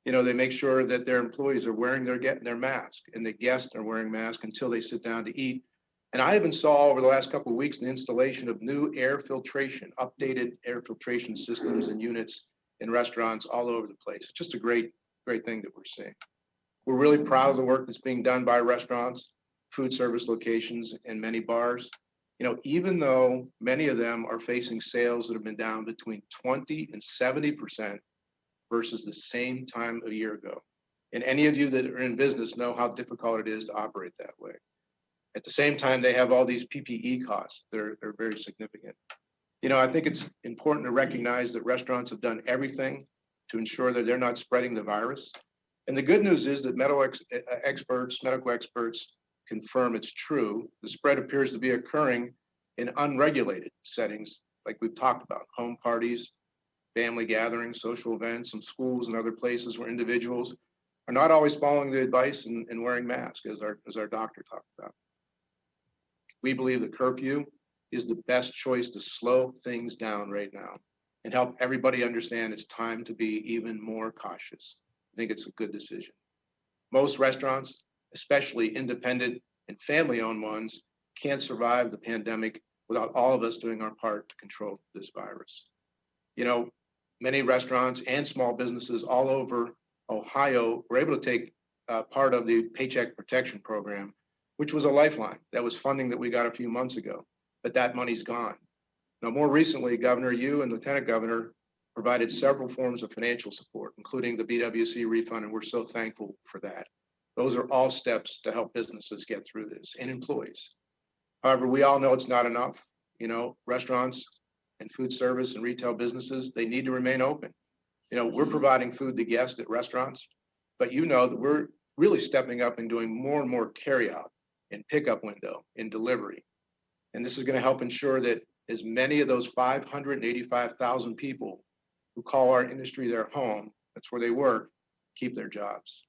They make sure that their employees are wearing their mask and the guests are wearing masks until they sit down to eat. And I even saw over the last couple of weeks the installation of new air filtration, updated air filtration systems and units in restaurants all over the place. It's just a great thing that we're seeing. We're really proud of the work that's being done by restaurants, food service locations, and many bars. Even though many of them are facing sales that have been down between 20 and 70% versus the same time a year ago. And any of you that are in business know how difficult it is to operate that way. At the same time, they have all these PPE costs. They're very significant. I think it's important to recognize that restaurants have done everything to ensure that they're not spreading the virus. And the good news is that medical experts confirm it's true. The spread appears to be occurring in unregulated settings, like we've talked about, home parties, family gatherings, social events, some schools and other places where individuals are not always following the advice and wearing masks, as our doctor talked about. We believe the curfew is the best choice to slow things down right now and help everybody understand it's time to be even more cautious. I think it's a good decision. Most restaurants, especially independent and family-owned ones, can't survive the pandemic without all of us doing our part to control this virus. Many restaurants and small businesses all over Ohio were able to take part of the Paycheck Protection Program, which was a lifeline. That was funding that we got a few months ago, but that money's gone. Now, more recently, Governor, you and Lieutenant Governor provided several forms of financial support, including the BWC refund, and we're so thankful for that. Those are all steps to help businesses get through this and employees. However, we all know it's not enough. Restaurants and food service and retail businesses, they need to remain open. We're providing food to guests at restaurants, but that we're really stepping up and doing more and more carryout and pickup window and delivery. And this is going to help ensure that as many of those 585,000 people who call our industry their home, that's where they work, keep their jobs.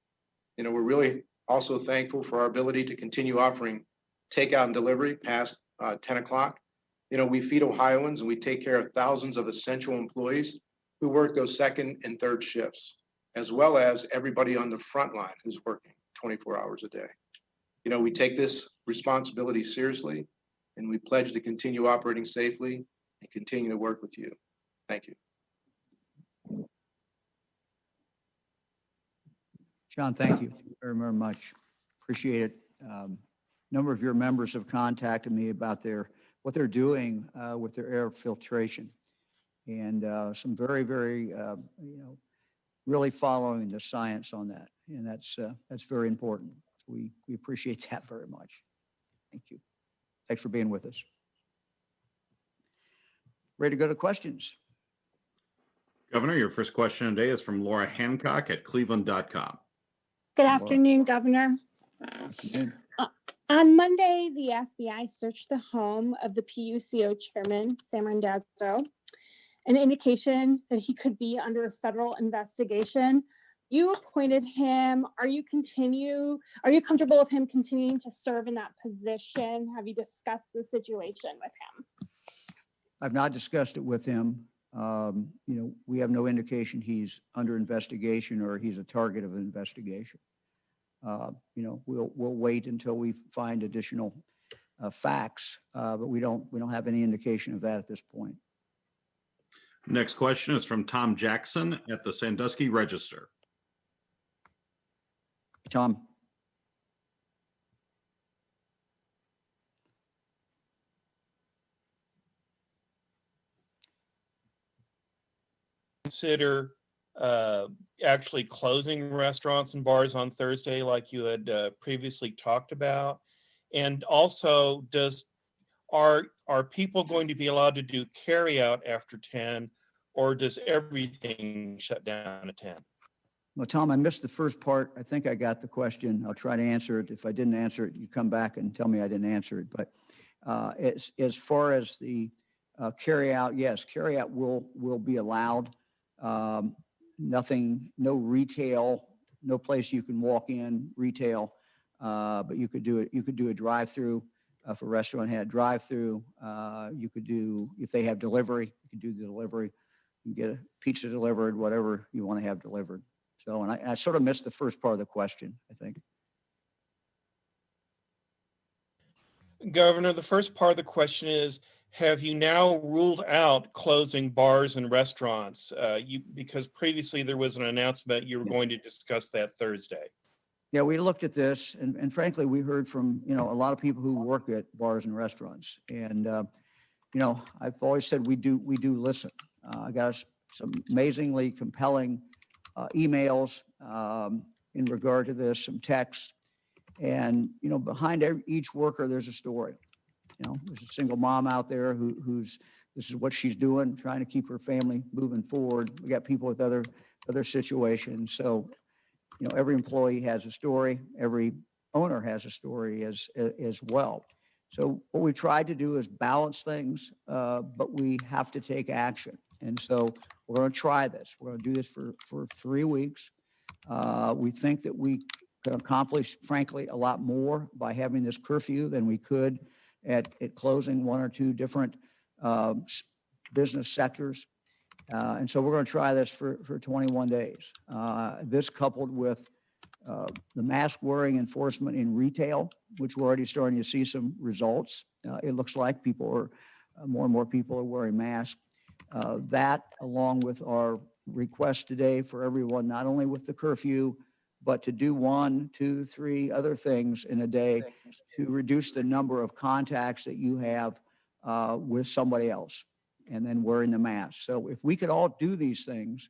We're really also thankful for our ability to continue offering takeout and delivery past 10 o'clock. We feed Ohioans and we take care of thousands of essential employees who work those second and third shifts, as well as everybody on the front line who's working 24 hours a day. We take this responsibility seriously, and we pledge to continue operating safely and continue to work with you. Thank you. John, thank you very, very much. Appreciate it. Number of your members have contacted me about what they're doing with their air filtration, and some very, very, really following the science on that, and that's very important. We appreciate that very much. Thank you. Thanks for being with us. Ready to go to questions? Governor, your first question today is from Laura Hancock at cleveland.com. Good afternoon, Governor. On Monday, the FBI searched the home of the PUCO chairman, Sam Randazzo, an indication that he could be under a federal investigation. You appointed him. Are you comfortable with him continuing to serve in that position? Have you discussed the situation with him? I've not discussed it with him. We have no indication he's under investigation or he's a target of an investigation. We'll wait until we find additional facts, but we don't have any indication of that at this point. Next question is from Tom Jackson at the Sandusky Register. Tom. Consider actually closing restaurants and bars on Thursday like you had previously talked about? And also, are people going to be allowed to do carry out after 10, or does everything shut down at 10? Well, Tom, I missed the first part. I think I got the question. I'll try to answer it. If I didn't answer it, you come back and tell me I didn't answer it. But as far as the carry out, yes, carry out will be allowed. No retail, no place you can walk in retail, but you could do it. You could do a drive-through. If a restaurant had drive-through, you could do, if they have delivery, you could do the delivery. You can get a pizza delivered, whatever you want to have delivered. So, and I sort of missed the first part of the question, I think. Governor, the first part of the question is, have you now ruled out closing bars and restaurants? Because previously there was an announcement you were going to discuss that Thursday. Yeah, we looked at this and frankly, we heard from, a lot of people who work at bars and restaurants. And, I've always said we do listen. I got some amazingly compelling emails in regard to this, some texts. And, behind each worker, there's a story. There's a single mom out there who's, this is what she's doing, trying to keep her family moving forward. We got people with other situations. So, every employee has a story. Every owner has a story as well. So what we tried to do is balance things, but we have to take action. And so we're going to try this. We're going to do this for 3 weeks. We think that we can accomplish, frankly, a lot more by having this curfew than we could at closing one or two different business sectors. And so we're going to try this for 21 days. This coupled with the mask wearing enforcement in retail, which we're already starting to see some results. It looks like more and more people are wearing masks. That, along with our request today for everyone, not only with the curfew, but to do 1, 2, 3 other things in a day to reduce the number of contacts that you have with somebody else, and then wearing the mask. So if we could all do these things,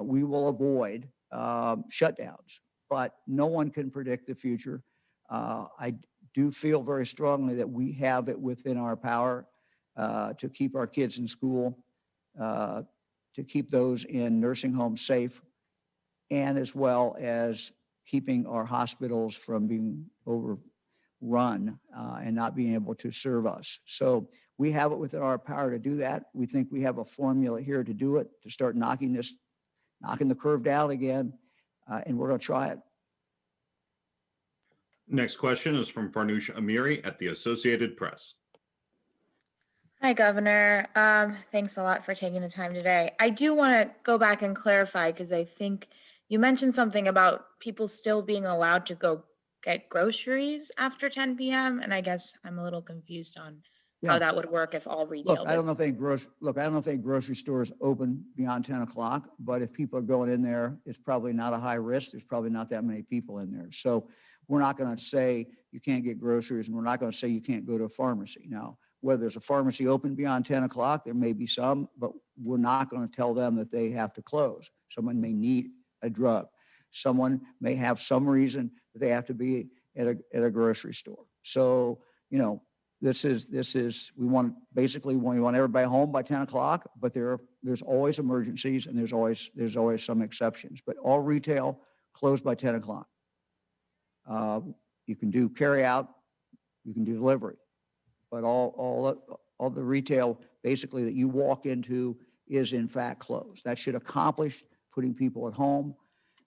we will avoid shutdowns, but no one can predict the future. I do feel very strongly that we have it within our power to keep our kids in school, to keep those in nursing homes safe, and as well as keeping our hospitals from being overrun and not being able to serve us. So we have it within our power to do that. We think we have a formula here to do it, to start knocking the curve down again, and we're going to try it. Next question is from Farnoosh Amiri at the Associated Press. Hi, Governor. Thanks a lot for taking the time today. I do want to go back and clarify because I think you mentioned something about people still being allowed to go get groceries after 10 p.m. And I guess I'm a little confused on how that would work if all retail. Look, I don't know if any grocery stores open beyond 10 o'clock, but if people are going in there, it's probably not a high risk. There's probably not that many people in there. So we're not going to say you can't get groceries, and we're not going to say you can't go to a pharmacy. Now, whether there's a pharmacy open beyond 10 o'clock, there may be some, but we're not going to tell them that they have to close. Someone may need a drug. Someone may have some reason that they have to be at a grocery store. So, this is, we want everybody home by 10 o'clock, but there's always emergencies and there's always some exceptions, but all retail closed by 10 o'clock. You can do carry out, you can do delivery, but all the retail basically that you walk into is in fact closed. That should accomplish putting people at home.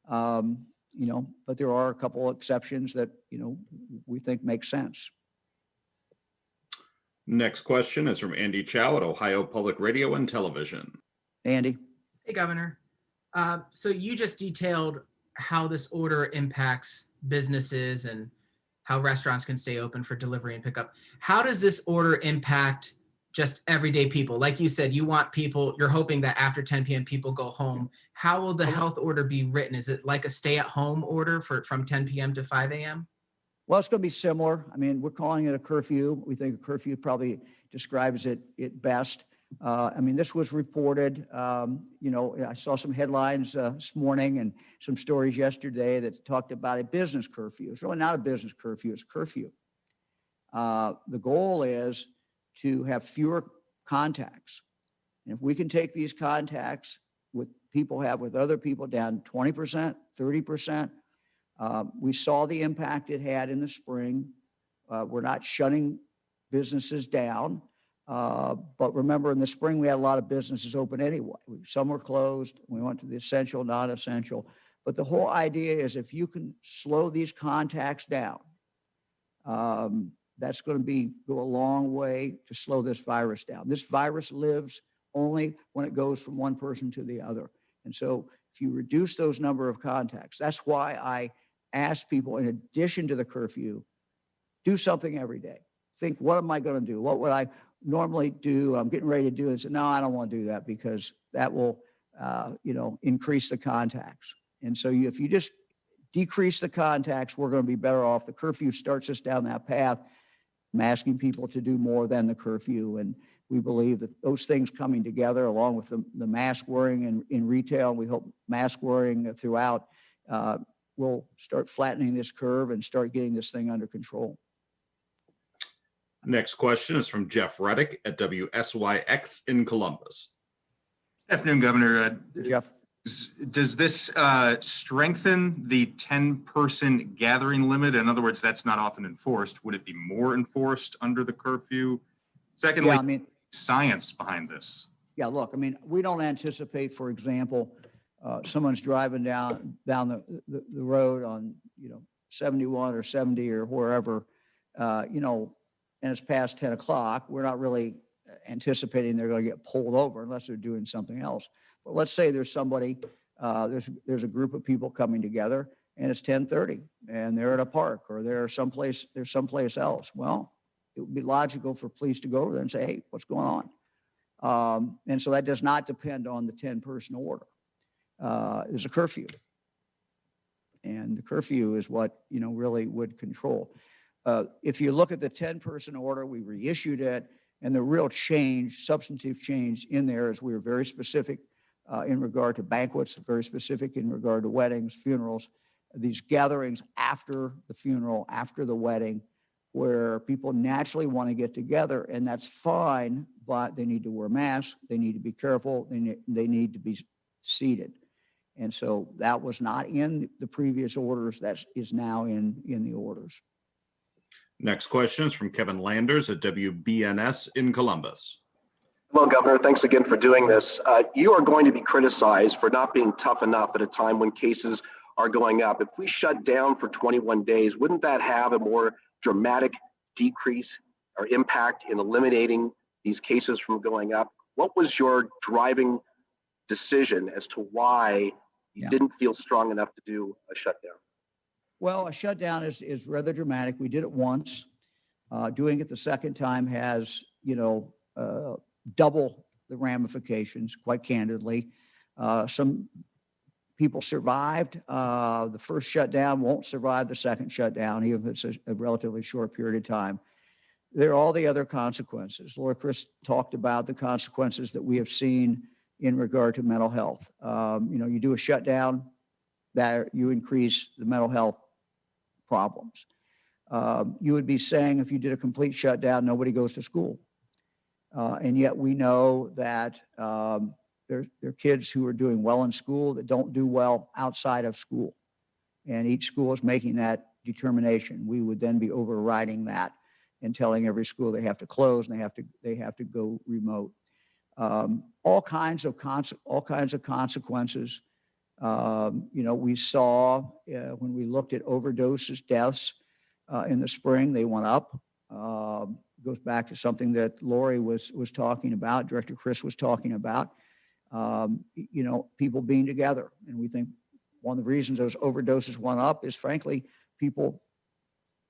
But there are a couple of exceptions that, we think make sense. Next question is from Andy Chow at Ohio Public Radio and Television. Andy? Hey, Governor. So you just detailed how this order impacts businesses and how restaurants can stay open for delivery and pickup. How does this order impact just everyday people? Like you said, you're hoping that after 10 p.m. people go home. How will the health order be written? Is it like a stay-at-home order from 10 p.m. to 5 a.m.? Well, it's going to be similar. I mean, we're calling it a curfew. We think a curfew probably describes it best. This was reported, I saw some headlines this morning and some stories yesterday that talked about a business curfew. It's really not a business curfew, it's curfew. The goal is to have fewer contacts. And if we can take these contacts with people have with other people down 20%, 30%, we saw the impact it had in the spring. We're not shutting businesses down. But remember, in the spring, we had a lot of businesses open anyway. Some were closed. We went to the essential, non-essential. But the whole idea is if you can slow these contacts down, that's going to go a long way to slow this virus down. This virus lives only when it goes from one person to the other. And so if you reduce those number of contacts, that's why I ask people, in addition to the curfew, do something every day. Think, what am I going to do? What would normally do, I'm getting ready to do it. So no, I don't want to do that because that will, increase the contacts. And so if you just decrease the contacts, we're going to be better off. The curfew starts us down that path. I'm asking people to do more than the curfew. And we believe that those things coming together, along with the mask wearing in retail, we hope mask wearing throughout, will start flattening this curve and start getting this thing under control. Next question is from Jeff Reddick at WSYX in Columbus. Afternoon, Governor. Jeff? Does this strengthen the 10-person gathering limit? In other words, that's not often enforced. Would it be more enforced under the curfew? Secondly, Yeah, science behind this. Yeah, look, we don't anticipate, for example, someone's driving down the road on, 71 or 70 or wherever, and it's past 10 o'clock. We're not really anticipating they're going to get pulled over unless they're doing something else. But let's say there's somebody, there's a group of people coming together and it's 10:30 and they're at a park or they're someplace else. Well, it would be logical for police to go over there and say, hey, what's going on? And so that does not depend on the 10-person order. There's a curfew. And the curfew is what, really would control. If you look at the 10-person order, we reissued it, and the real change, substantive change in there is we were very specific in regard to banquets, very specific in regard to weddings, funerals, these gatherings after the funeral, after the wedding, where people naturally want to get together, and that's fine, but they need to wear masks, they need to be careful, they need to be seated. And so that was not in the previous orders, that is now in the orders. Next question is from Kevin Landers at WBNS in Columbus. Hello, Governor. Thanks again for doing this. You are going to be criticized for not being tough enough at a time when cases are going up. If we shut down for 21 days, wouldn't that have a more dramatic decrease or impact in eliminating these cases from going up? What was your driving decision as to why you didn't feel strong enough to do a shutdown? Well, a shutdown is rather dramatic. We did it once. Doing it the second time has, double the ramifications, quite candidly. Some people survived. The first shutdown won't survive the second shutdown, even if it's a relatively short period of time. There are all the other consequences. Laura Chris talked about the consequences that we have seen in regard to mental health. You do a shutdown, that you increase the mental health problems. You would be saying if you did a complete shutdown, nobody goes to school. And yet we know that there are kids who are doing well in school that don't do well outside of school. And each school is making that determination. We would then be overriding that and telling every school they have to close and they have to go remote. All kinds of consequences. We saw when we looked at overdoses, deaths in the spring, they went up. Goes back to something that Lori was talking about, Director Chris was talking about, people being together. And we think one of the reasons those overdoses went up is, frankly, people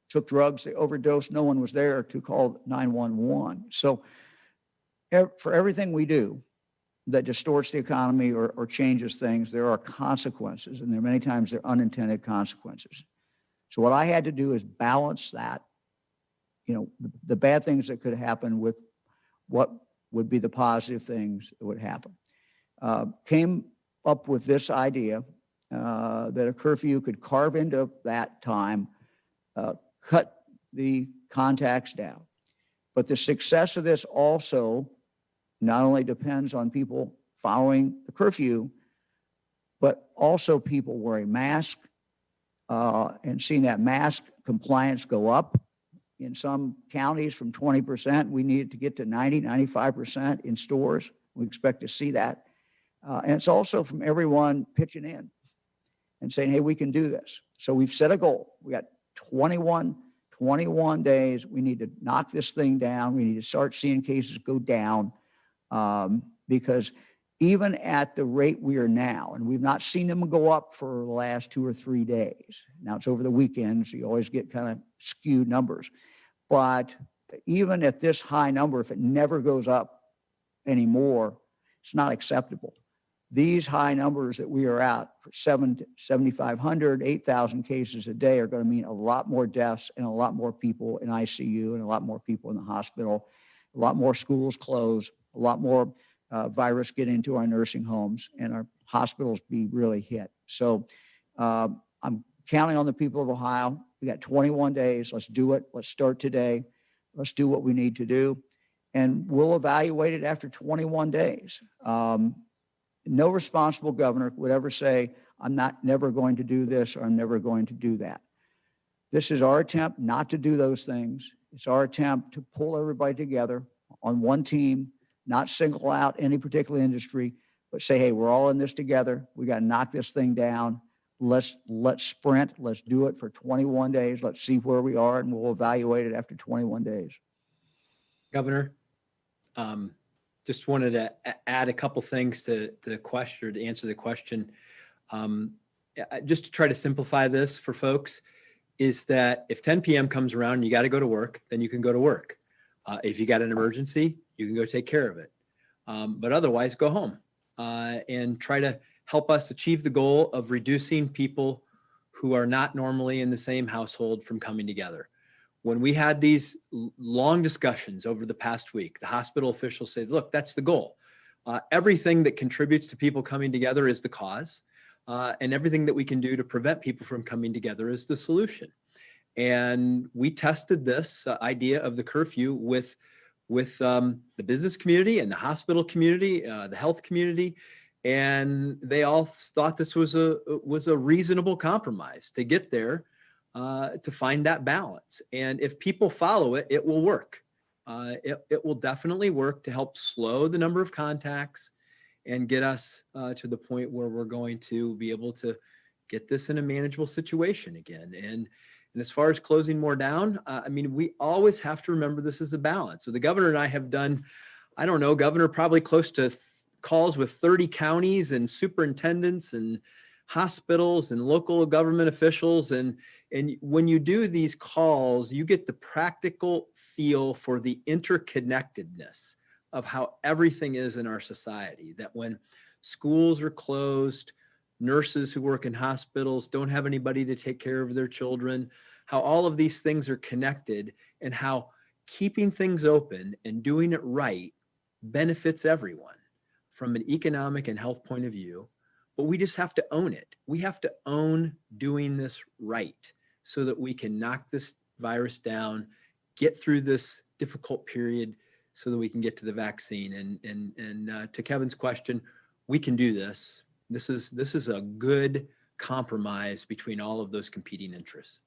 took drugs, they overdosed, no one was there to call 911. So for everything we do that distorts the economy or changes things, there are consequences, and there are many times there are unintended consequences. So what I had to do is balance that, the bad things that could happen with what would be the positive things that would happen. Came up with this idea that a curfew could carve into that time, cut the contacts down. But the success of this also not only depends on people following the curfew, but also people wearing masks and seeing that mask compliance go up. In some counties from 20%, we needed to get to 90, 95% in stores. We expect to see that. And it's also from everyone pitching in and saying, hey, we can do this. So we've set a goal. We got 21 days. We need to knock this thing down. We need to start seeing cases go down because even at the rate we are now, and we've not seen them go up for the last 2 or 3 days. Now it's over the weekend, so you always get kind of skewed numbers. But even at this high number, if it never goes up anymore, it's not acceptable. These high numbers that we are at for 7,500, 8,000 cases a day are going to mean a lot more deaths and a lot more people in ICU and a lot more people in the hospital, a lot more schools closed, a lot more virus get into our nursing homes, and our hospitals be really hit. So I'm counting on the people of Ohio. We got 21 days. Let's do it. Let's start today. Let's do what we need to do. And we'll evaluate it after 21 days. No responsible governor would ever say, I'm never going to do this or I'm never going to do that. This is our attempt not to do those things. It's our attempt to pull everybody together on one team, not single out any particular industry, but say, hey, we're all in this together. We got to knock this thing down. Let's sprint. Let's do it for 21 days. Let's see where we are, and we'll evaluate it after 21 days. Governor, just wanted to add a couple things to the question, or to answer the question. Just to try to simplify this for folks, is that if 10 p.m. comes around and you got to go to work, then you can go to work. If you got an emergency, you can go take care of it. But otherwise, go home and try to help us achieve the goal of reducing people who are not normally in the same household from coming together. When we had these long discussions over the past week, the hospital officials say, look, that's the goal. Everything that contributes to people coming together is the cause. And everything that we can do to prevent people from coming together is the solution. And we tested this idea of the curfew with the business community and the hospital community, the health community, and they all thought this was a reasonable compromise to get there, to find that balance. And if people follow it, it will work. It will definitely work to help slow the number of contacts and get us to the point where we're going to be able to get this in a manageable situation again. And as far as closing more down, I mean, we always have to remember this is a balance. So the governor and I have done, I don't know, Governor, probably close to calls with 30 counties and superintendents and hospitals and local government officials. And when you do these calls, you get the practical feel for the interconnectedness of how everything is in our society, that when schools are closed, nurses who work in hospitals don't have anybody to take care of their children, how all of these things are connected, and how keeping things open and doing it right benefits everyone from an economic and health point of view. But we just have to own it. We have to own doing this right so that we can knock this virus down, get through this difficult period so that we can get to the vaccine. And to Kevin's question, we can do this. This is a good compromise between all of those competing interests.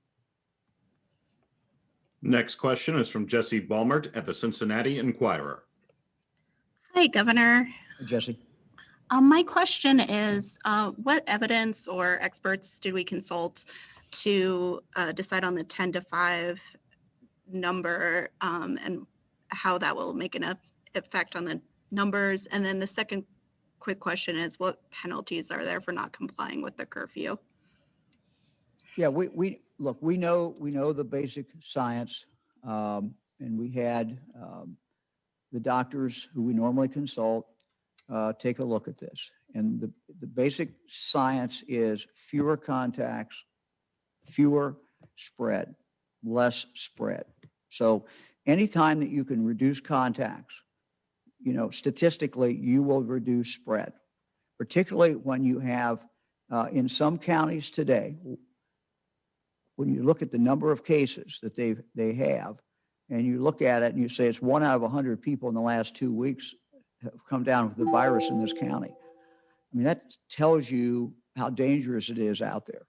Next question is from Jesse Balmert at the Cincinnati Enquirer. Hi, Governor. Hey, Jesse. My question is, what evidence or experts did we consult to decide on the 10 to 5 number, and how that will make an effect on the numbers? And then the second quick question is, what penalties are there for not complying with the curfew? Yeah, we know the basic science, and we had the doctors who we normally consult take a look at this. And the basic science is fewer contacts, fewer spread, less spread. So anytime that you can reduce contacts, statistically, you will reduce spread, particularly when you have, in some counties today, when you look at the number of cases that they have, and you look at it and you say it's 1 out of 100 people in the last 2 weeks have come down with the virus in this county. I mean, that tells you how dangerous it is out there.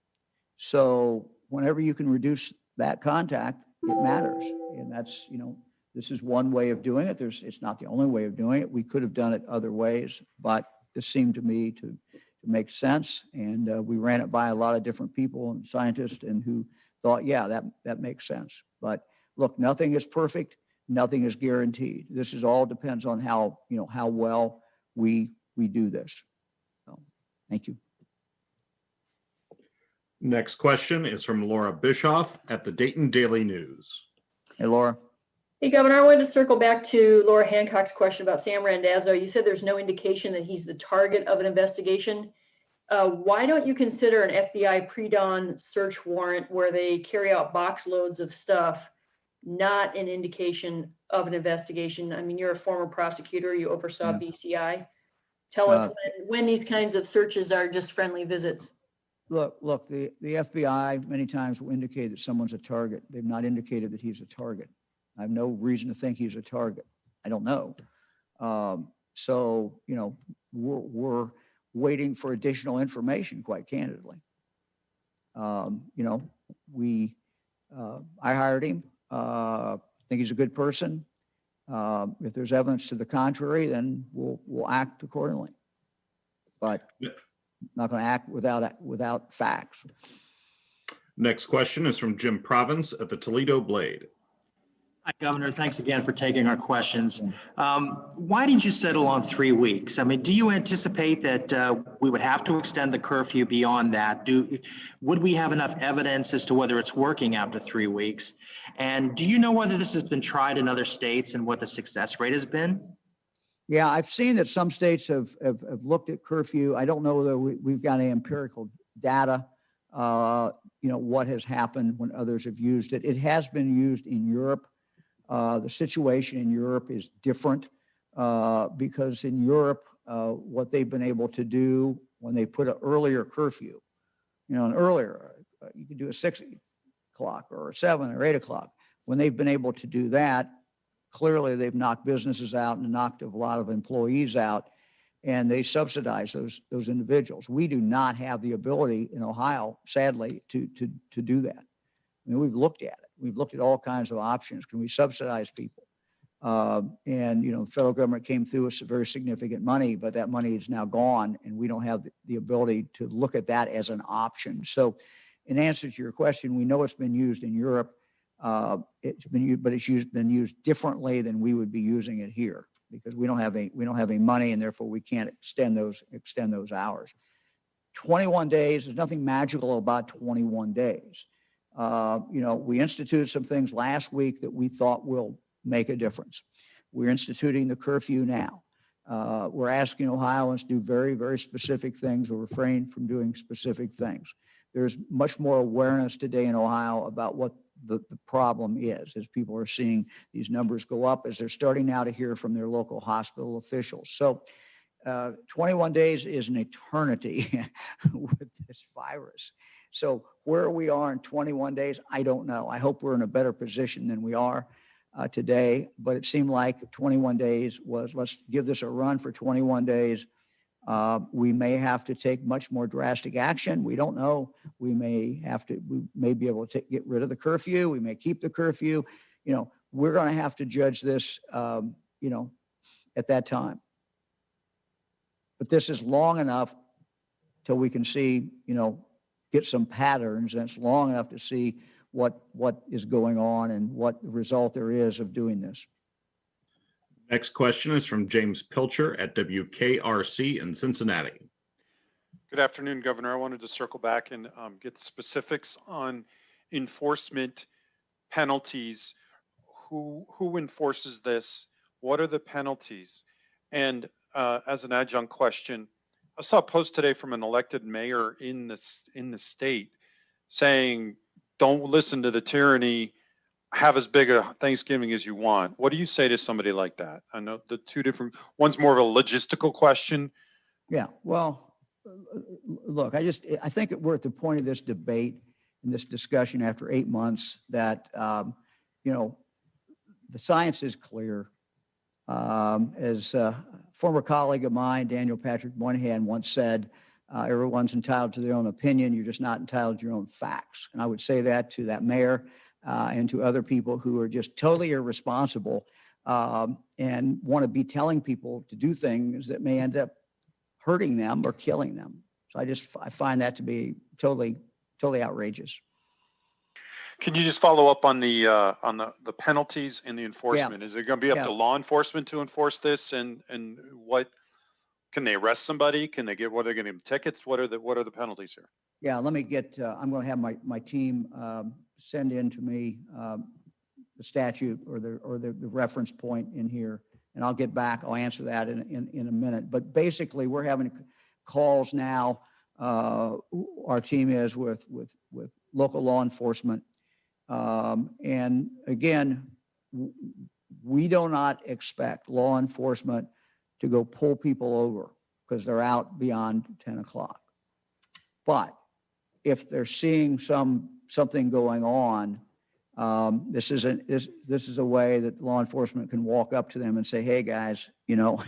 So whenever you can reduce that contact, it matters. And that's, this is one way of doing it. It's not the only way of doing it. We could have done it other ways, but this seemed to me to make sense. And we ran it by a lot of different people and scientists, and who thought, yeah, that makes sense. But look, nothing is perfect. Nothing is guaranteed. This is all depends on how well we do this. So, thank you. Next question is from Laura Bischoff at the Dayton Daily News. Hey, Laura. Hey, Governor, I wanted to circle back to Laura Hancock's question about Sam Randazzo. You said there's no indication that he's the target of an investigation. Why don't you consider an FBI pre-dawn search warrant where they carry out box loads of stuff, not an indication of an investigation? I mean, you're a former prosecutor, you oversaw BCI. Tell us when these kinds of searches are just friendly visits. Look, the FBI many times will indicate that someone's a target. They've not indicated that he's a target. I have no reason to think he's a target. I don't know. So, you know, we're waiting for additional information, quite candidly. You know, I hired him. I think he's a good person. If there's evidence to the contrary, then we'll act accordingly. But not going to act without facts. Next question is from Jim Province at the Toledo Blade. Hi, Governor. Thanks again for taking our questions. Why did you settle on 3 weeks? I mean, do you anticipate that we would have to extend the curfew beyond that? Would we have enough evidence as to whether it's working after 3 weeks? And do you know whether this has been tried in other states and what the success rate has been? Yeah, I've seen that some states have looked at curfew. I don't know whether we've got any empirical data, you know, what has happened when others have used it. It has been used in Europe. The situation in Europe is different because in Europe, what they've been able to do when they put an earlier curfew, you know, you could do a 6 o'clock or a 7 or 8 o'clock. When they've been able to do that, clearly they've knocked businesses out and knocked a lot of employees out, and they subsidize those individuals. We do not have the ability in Ohio, sadly, to do that. I mean, we've looked at it. We've looked at all kinds of options. Can we subsidize people? And, you know, the federal government came through with some very significant money, but that money is now gone, and we don't have the ability to look at that as an option. So in answer to your question, we know it's been used in Europe. It's been used, but been used differently than we would be using it here because we don't have any money, and therefore we can't extend those hours. 21 days, there's nothing magical about 21 days. You know, we instituted some things last week that we thought will make a difference. We're instituting the curfew now. We're asking Ohioans to do very, very specific things or refrain from doing specific things. There's much more awareness today in Ohio about what the problem is as people are seeing these numbers go up, as they're starting now to hear from their local hospital officials. So 21 days is an eternity with this virus. So where we are in 21 days, I don't know. I hope we're in a better position than we are today, but it seemed like 21 days was, let's give this a run for 21 days. We may have to take much more drastic action. We don't know. We may be able to get rid of the curfew. We may keep the curfew. You know, we're going to have to judge this, you know, at that time. But this is long enough till we can see, you know, get some patterns, and it's long enough to see what is going on and what result there is of doing this. Next question is from James Pilcher at WKRC in Cincinnati. Good afternoon, Governor. I wanted to circle back and get the specifics on enforcement penalties. Who enforces this? What are the penalties? And as an adjunct question, I saw a post today from an elected mayor in the state saying, "Don't listen to the tyranny. Have as big a Thanksgiving as you want." What do you say to somebody like that? I know the two different, one's more of a logistical question. Yeah, well, look, I think we're at the point of this debate and this discussion after 8 months that, you know, the science is clear. As a former colleague of mine, Daniel Patrick Moynihan, once said, everyone's entitled to their own opinion. You're just not entitled to your own facts. And I would say that to that mayor and to other people who are just totally irresponsible and want to be telling people to do things that may end up hurting them or killing them. So I find that to be totally outrageous. Can you just follow up on the penalties and the enforcement? Yeah. Is it going to be up to law enforcement to enforce this? And what can they arrest somebody? Can they what are they going to give them tickets? What are the penalties here? Yeah, let me get. I'm going to have my team send in to me the statute or the reference point in here. And I'll get back, I'll answer that in a minute. But basically, we're having calls now, our team is with local law enforcement. And again, we do not expect law enforcement to go pull people over because they're out beyond 10 o'clock. But if they're seeing something going on, this is a way that law enforcement can walk up to them and say, hey guys, you know,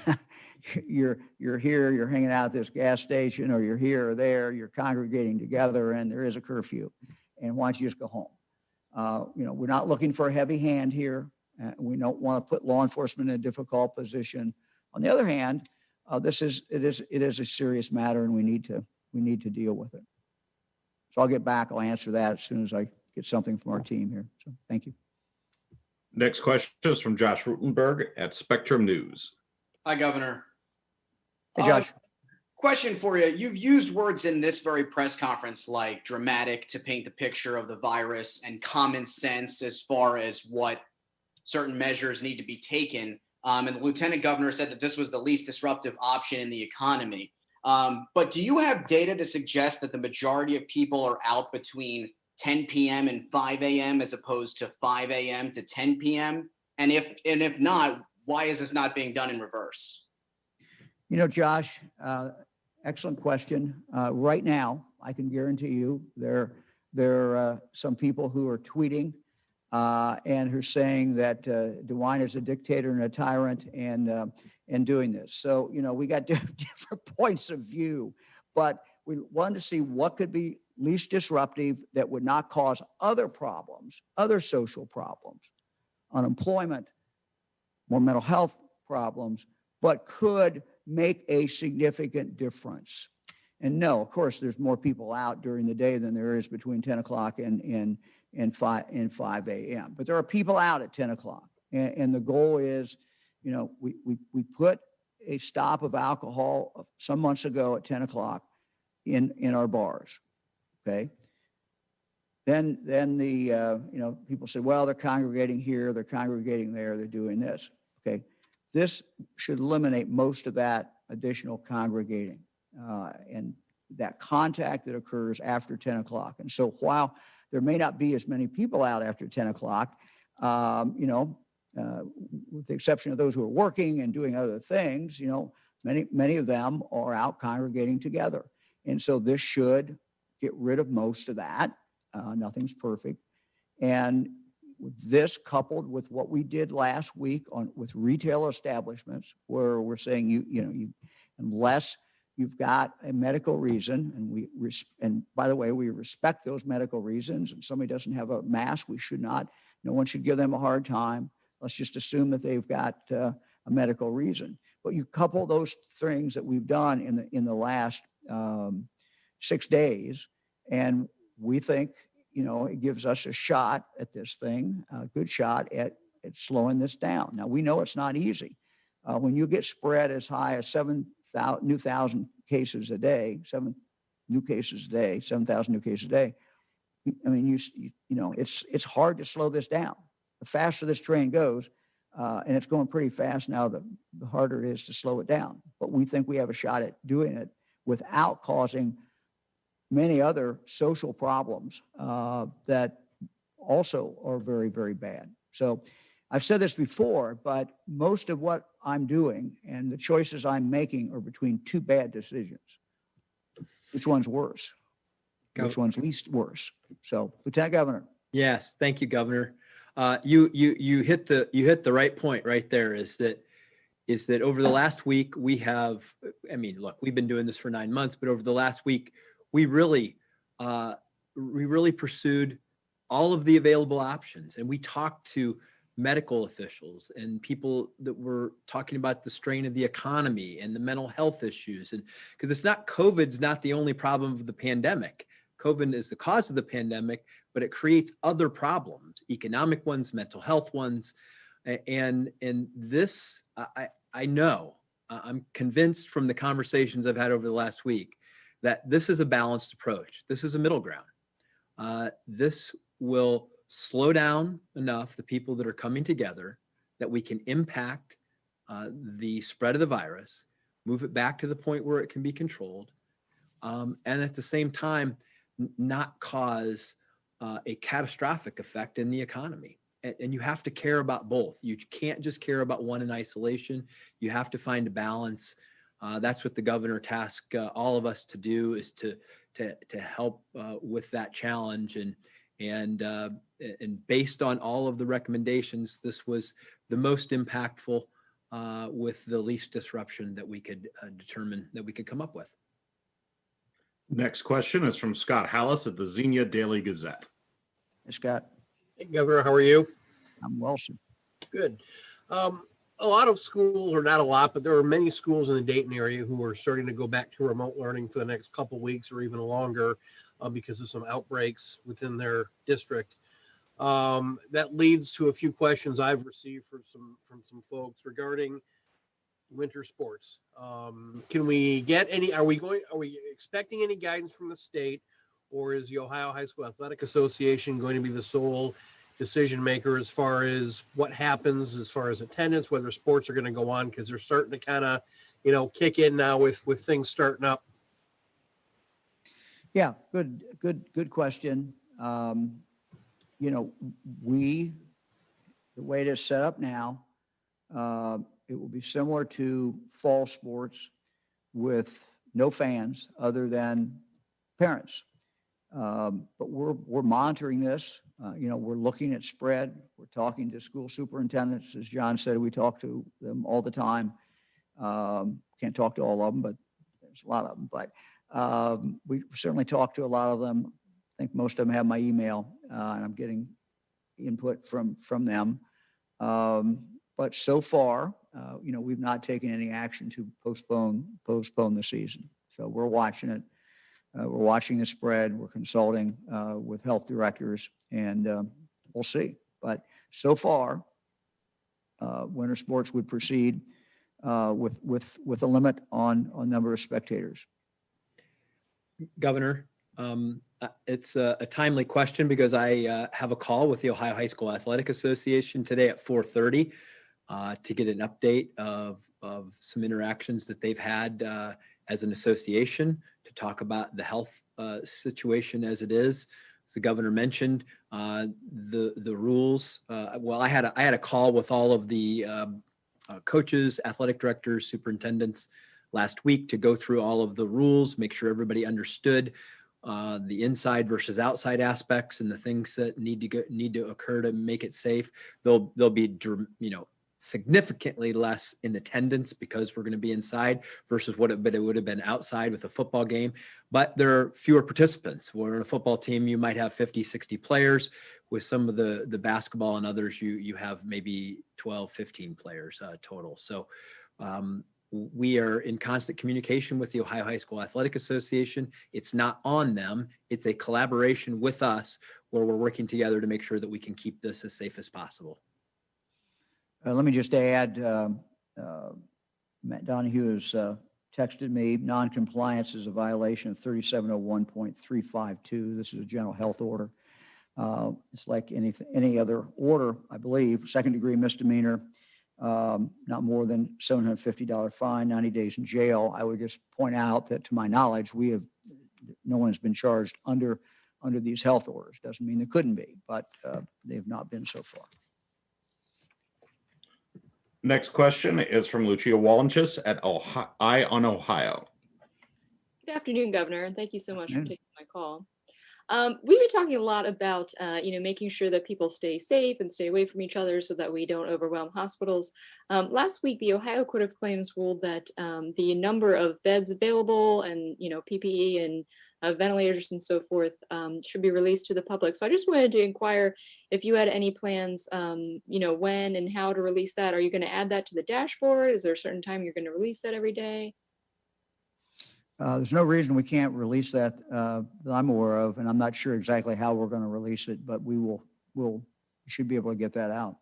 you're here, you're hanging out at this gas station, or you're here or there, you're congregating together, and there is a curfew, and why don't you just go home? You know, we're not looking for a heavy hand here. We don't want to put law enforcement in a difficult position. On the other hand, it is a serious matter, and we need to deal with it. So I'll get back. I'll answer that as soon as I get something from our team here. So thank you. Next question is from Josh Rutenberg at Spectrum News. Hi, Governor. Hey, Josh. Question for you. You've used words in this very press conference like dramatic to paint the picture of the virus and common sense as far as what certain measures need to be taken. And the Lieutenant Governor said that this was the least disruptive option in the economy. But do you have data to suggest that the majority of people are out between 10 p.m. and 5 a.m. as opposed to 5 a.m. to 10 p.m.? And if not, why is this not being done in reverse? You know, Josh, excellent question. Right now, I can guarantee you there are some people who are tweeting and who are saying that DeWine is a dictator and a tyrant and doing this. So, you know, we got different points of view, but we wanted to see what could be least disruptive that would not cause other problems, other social problems, unemployment, more mental health problems, but could make a significant difference. And no, of course, there's more people out during the day than there is between 10 o'clock and 5 a.m. But there are people out at 10 o'clock. And the goal is, you know, we put a stop of alcohol some months ago at 10 o'clock in our bars. Okay. Then the, you know, people say, well, they're congregating here, they're congregating there, they're doing this. Okay. This should eliminate most of that additional congregating and that contact that occurs after 10 o'clock. And so while there may not be as many people out after 10 o'clock, you know, with the exception of those who are working and doing other things, you know, many of them are out congregating together. And so this should get rid of most of that. Nothing's perfect. And this coupled with what we did last week with retail establishments, where we're saying unless you've got a medical reason, and by the way, we respect those medical reasons, and somebody doesn't have a mask, no one should give them a hard time. Let's just assume that they've got a medical reason. But you couple those things that we've done in the last 6 days, and we think, you know, it gives us a shot at this thing, a good shot at slowing this down. Now, we know it's not easy. When you get spread as high as 7,000 cases a day, 7,000 new cases a day, I mean, you know, it's hard to slow this down. The faster this train goes, and it's going pretty fast now, the harder it is to slow it down. But we think we have a shot at doing it without causing many other social problems that also are very, very bad. So I've said this before, but most of what I'm doing and the choices I'm making are between two bad decisions. Which one's worse? Which one's least worse? So, Lieutenant Governor. Yes, thank you, Governor. You hit the right point right there. Is that over the last week we have? I mean, look, we've been doing this for 9 months, but over the last week we really pursued all of the available options, and we talked to medical officials and people that were talking about the strain of the economy and the mental health issues, and because COVID's not the only problem of the pandemic. COVID is the cause of the pandemic, but it creates other problems, economic ones, mental health ones. And this, I know, I'm convinced from the conversations I've had over the last week that this is a balanced approach. This is a middle ground. This will slow down enough the people that are coming together that we can impact the spread of the virus, move it back to the point where it can be controlled, and at the same time, not cause a catastrophic effect in the economy. And you have to care about both. You can't just care about one in isolation. You have to find a balance. That's what the governor tasked all of us to do, is to help with that challenge. And based on all of the recommendations, this was the most impactful with the least disruption that we could determine that we could come up with. Next question is from Scott Hallis at the Xenia Daily Gazette. Hey, Scott. Hey, Governor, how are you? I'm well, sir. Good. A lot of schools, or not a lot, but there are many schools in the Dayton area who are starting to go back to remote learning for the next couple weeks or even longer because of some outbreaks within their district. That leads to a few questions I've received from some folks regarding winter sports. Can we get any? Are we expecting any guidance from the state, or is the Ohio High School Athletic Association going to be the sole decision maker as far as what happens as far as attendance, whether sports are going to go on, because they're starting to kind of, kick in now with things starting up? Yeah, good question. The way it is set up now, it will be similar to fall sports with no fans other than parents. But we're monitoring this. We're looking at spread. We're talking to school superintendents. As John said, we talk to them all the time. Can't talk to all of them, but there's a lot of them. But we certainly talk to a lot of them. I think most of them have my email, and I'm getting input from them. But so far, we've not taken any action to postpone the season. So we're watching it. We're watching the spread. We're consulting with health directors, and we'll see. But so far, winter sports would proceed with a limit on number of spectators. Governor, it's a timely question because I have a call with the Ohio High School Athletic Association today at 4:30 to get an update of some interactions that they've had as an association to talk about the health situation as it is. As the governor mentioned, the rules. Well, I had a call with all of the coaches, athletic directors, superintendents last week to go through all of the rules, make sure everybody understood the inside versus outside aspects and the things that need to occur to make it safe. There'll be significantly less in attendance because we're going to be inside versus what it would have been outside with a football game. But there are fewer participants. Where in a football team, you might have 50, 60 players. With some of the basketball and others, you have maybe 12, 15 players total. So we are in constant communication with the Ohio High School Athletic Association. It's not on them. It's a collaboration with us where we're working together to make sure that we can keep this as safe as possible. Let me just add, Matt Donahue has texted me, non-compliance is a violation of 3701.352. This is a general health order. It's like any other order, I believe, second-degree misdemeanor, not more than $750 fine, 90 days in jail. I would just point out that, to my knowledge, no one has been charged under these health orders. Doesn't mean there couldn't be, but they've not been so far. Next question is from Lucia Walenchis at Eye on Ohio. Good afternoon, Governor, and thank you so much for taking my call. We've been talking a lot about, making sure that people stay safe and stay away from each other so that we don't overwhelm hospitals. Last week, the Ohio Court of Claims ruled that the number of beds available and, PPE and ventilators and so forth should be released to the public. So I just wanted to inquire if you had any plans, when and how to release that. Are you going to add that to the dashboard? Is there a certain time you're going to release that every day? There's no reason we can't release that I'm aware of, and I'm not sure exactly how we're going to release it, but we should be able to get that out.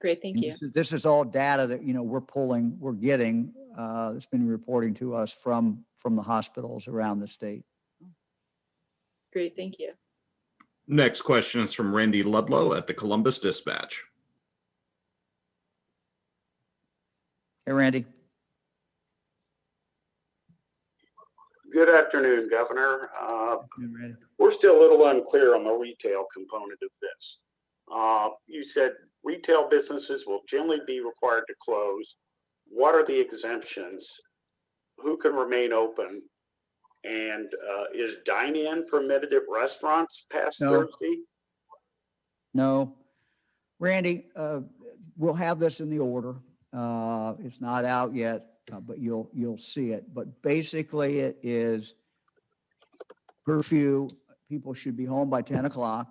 Great, thank you. This is all data that we're getting that's been reporting to us from the hospitals around the state. Great, thank you. Next question is from Randy Ludlow at the Columbus Dispatch. Hey, Randy. Good afternoon, Governor. Randy. We're still a little unclear on the retail component of this. You said retail businesses will generally be required to close. What are the exemptions? Who can remain open? And is dine-in permitted at restaurants past No. Thursday? No. Randy, we'll have this in the order. It's not out yet, but you'll see it. But basically it is curfew. People should be home by 10 o'clock.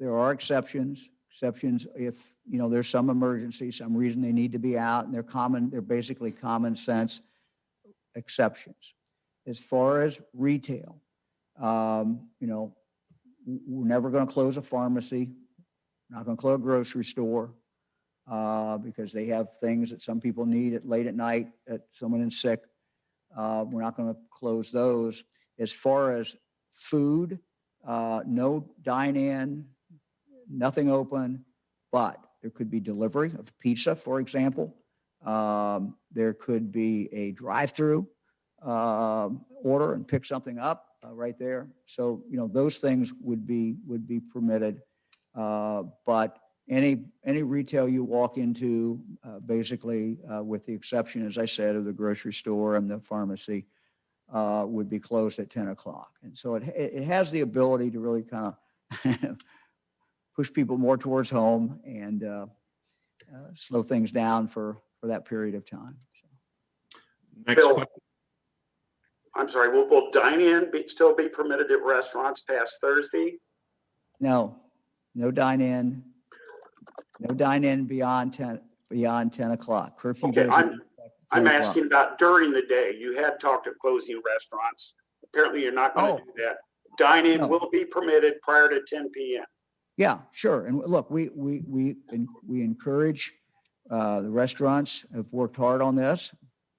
There are exceptions if, there's some emergency, some reason they need to be out, and they're basically common sense exceptions. As far as retail, we're never going to close a pharmacy, not going to close a grocery store, because they have things that some people need late at night, that someone is sick. We're not going to close those. As far as food, no dine-in, nothing open, but there could be delivery of pizza, for example. There could be a drive-through order and pick something up right there. So, those things would be permitted. But any retail you walk into, basically, with the exception, as I said, of the grocery store and the pharmacy, would be closed at 10 o'clock. And so it has the ability to really kind of push people more towards home and slow things down for that period of time. Next Bill, question. I'm sorry, will dine-in still be permitted at restaurants past Thursday? No dine-in beyond 10 o'clock. Curfew Okay, goes I'm into effect at 10 o'clock. asking about during the day. You had talked of closing restaurants. Apparently you're not going to do that. Dine-in No. will be permitted prior to 10 p.m. Yeah, sure. And look, we encourage, the restaurants have worked hard on this,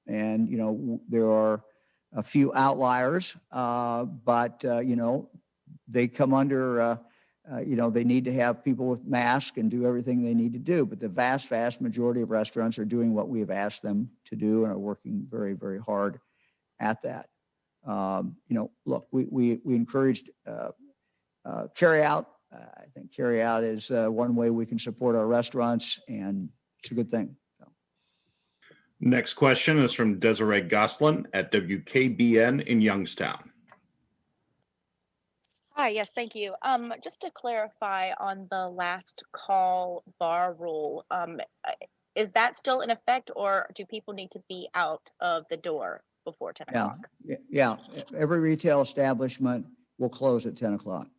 and, there are a few outliers, but, they come under, they need to have people with masks and do everything they need to do. But the vast, vast majority of restaurants are doing what we have asked them to do and are working very, very hard at that. Look, we encouraged carry out. I think carry out is one way we can support our restaurants, and it's a good thing. Next question is from Desiree Goslin at WKBN in Youngstown. Hi, yes, thank you. Just to clarify on the last call bar rule, is that still in effect, or do people need to be out of the door before 10 o'clock? Yeah. Every retail establishment will close at 10 o'clock.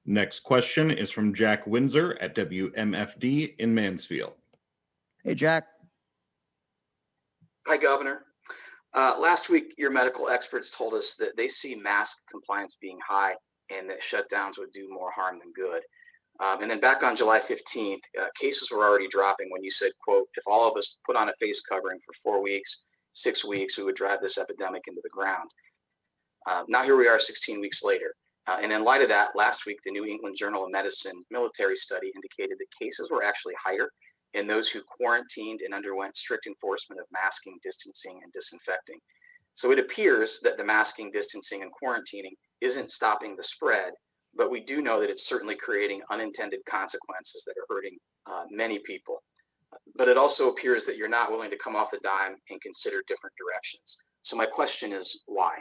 Next question is from Jack Windsor at WMFD in Mansfield. Hey, Jack. Hi, Governor. Last week, your medical experts told us that they see mask compliance being high and that shutdowns would do more harm than good. And then back on July 15th, cases were already dropping when you said, quote, if all of us put on a face covering for 4 weeks, 6 weeks, we would drive this epidemic into the ground. Now here we are 16 weeks later. And in light of that, last week, the New England Journal of Medicine military study indicated that cases were actually higher in those who quarantined and underwent strict enforcement of masking, distancing, and disinfecting. So it appears that the masking, distancing, and quarantining isn't stopping the spread, but we do know that it's certainly creating unintended consequences that are hurting many people. But it also appears that you're not willing to come off the dime and consider different directions. So my question is, why?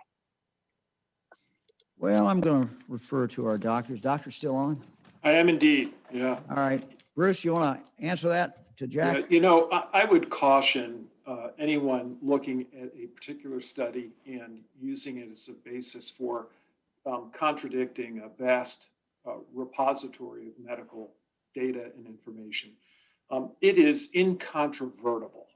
Well, I'm going to refer to our doctors. Doctor still on? I am indeed, yeah. All right. Bruce, you want to answer that to Jack? I would caution anyone looking at a particular study and using it as a basis for contradicting a vast repository of medical data and information. It is incontrovertible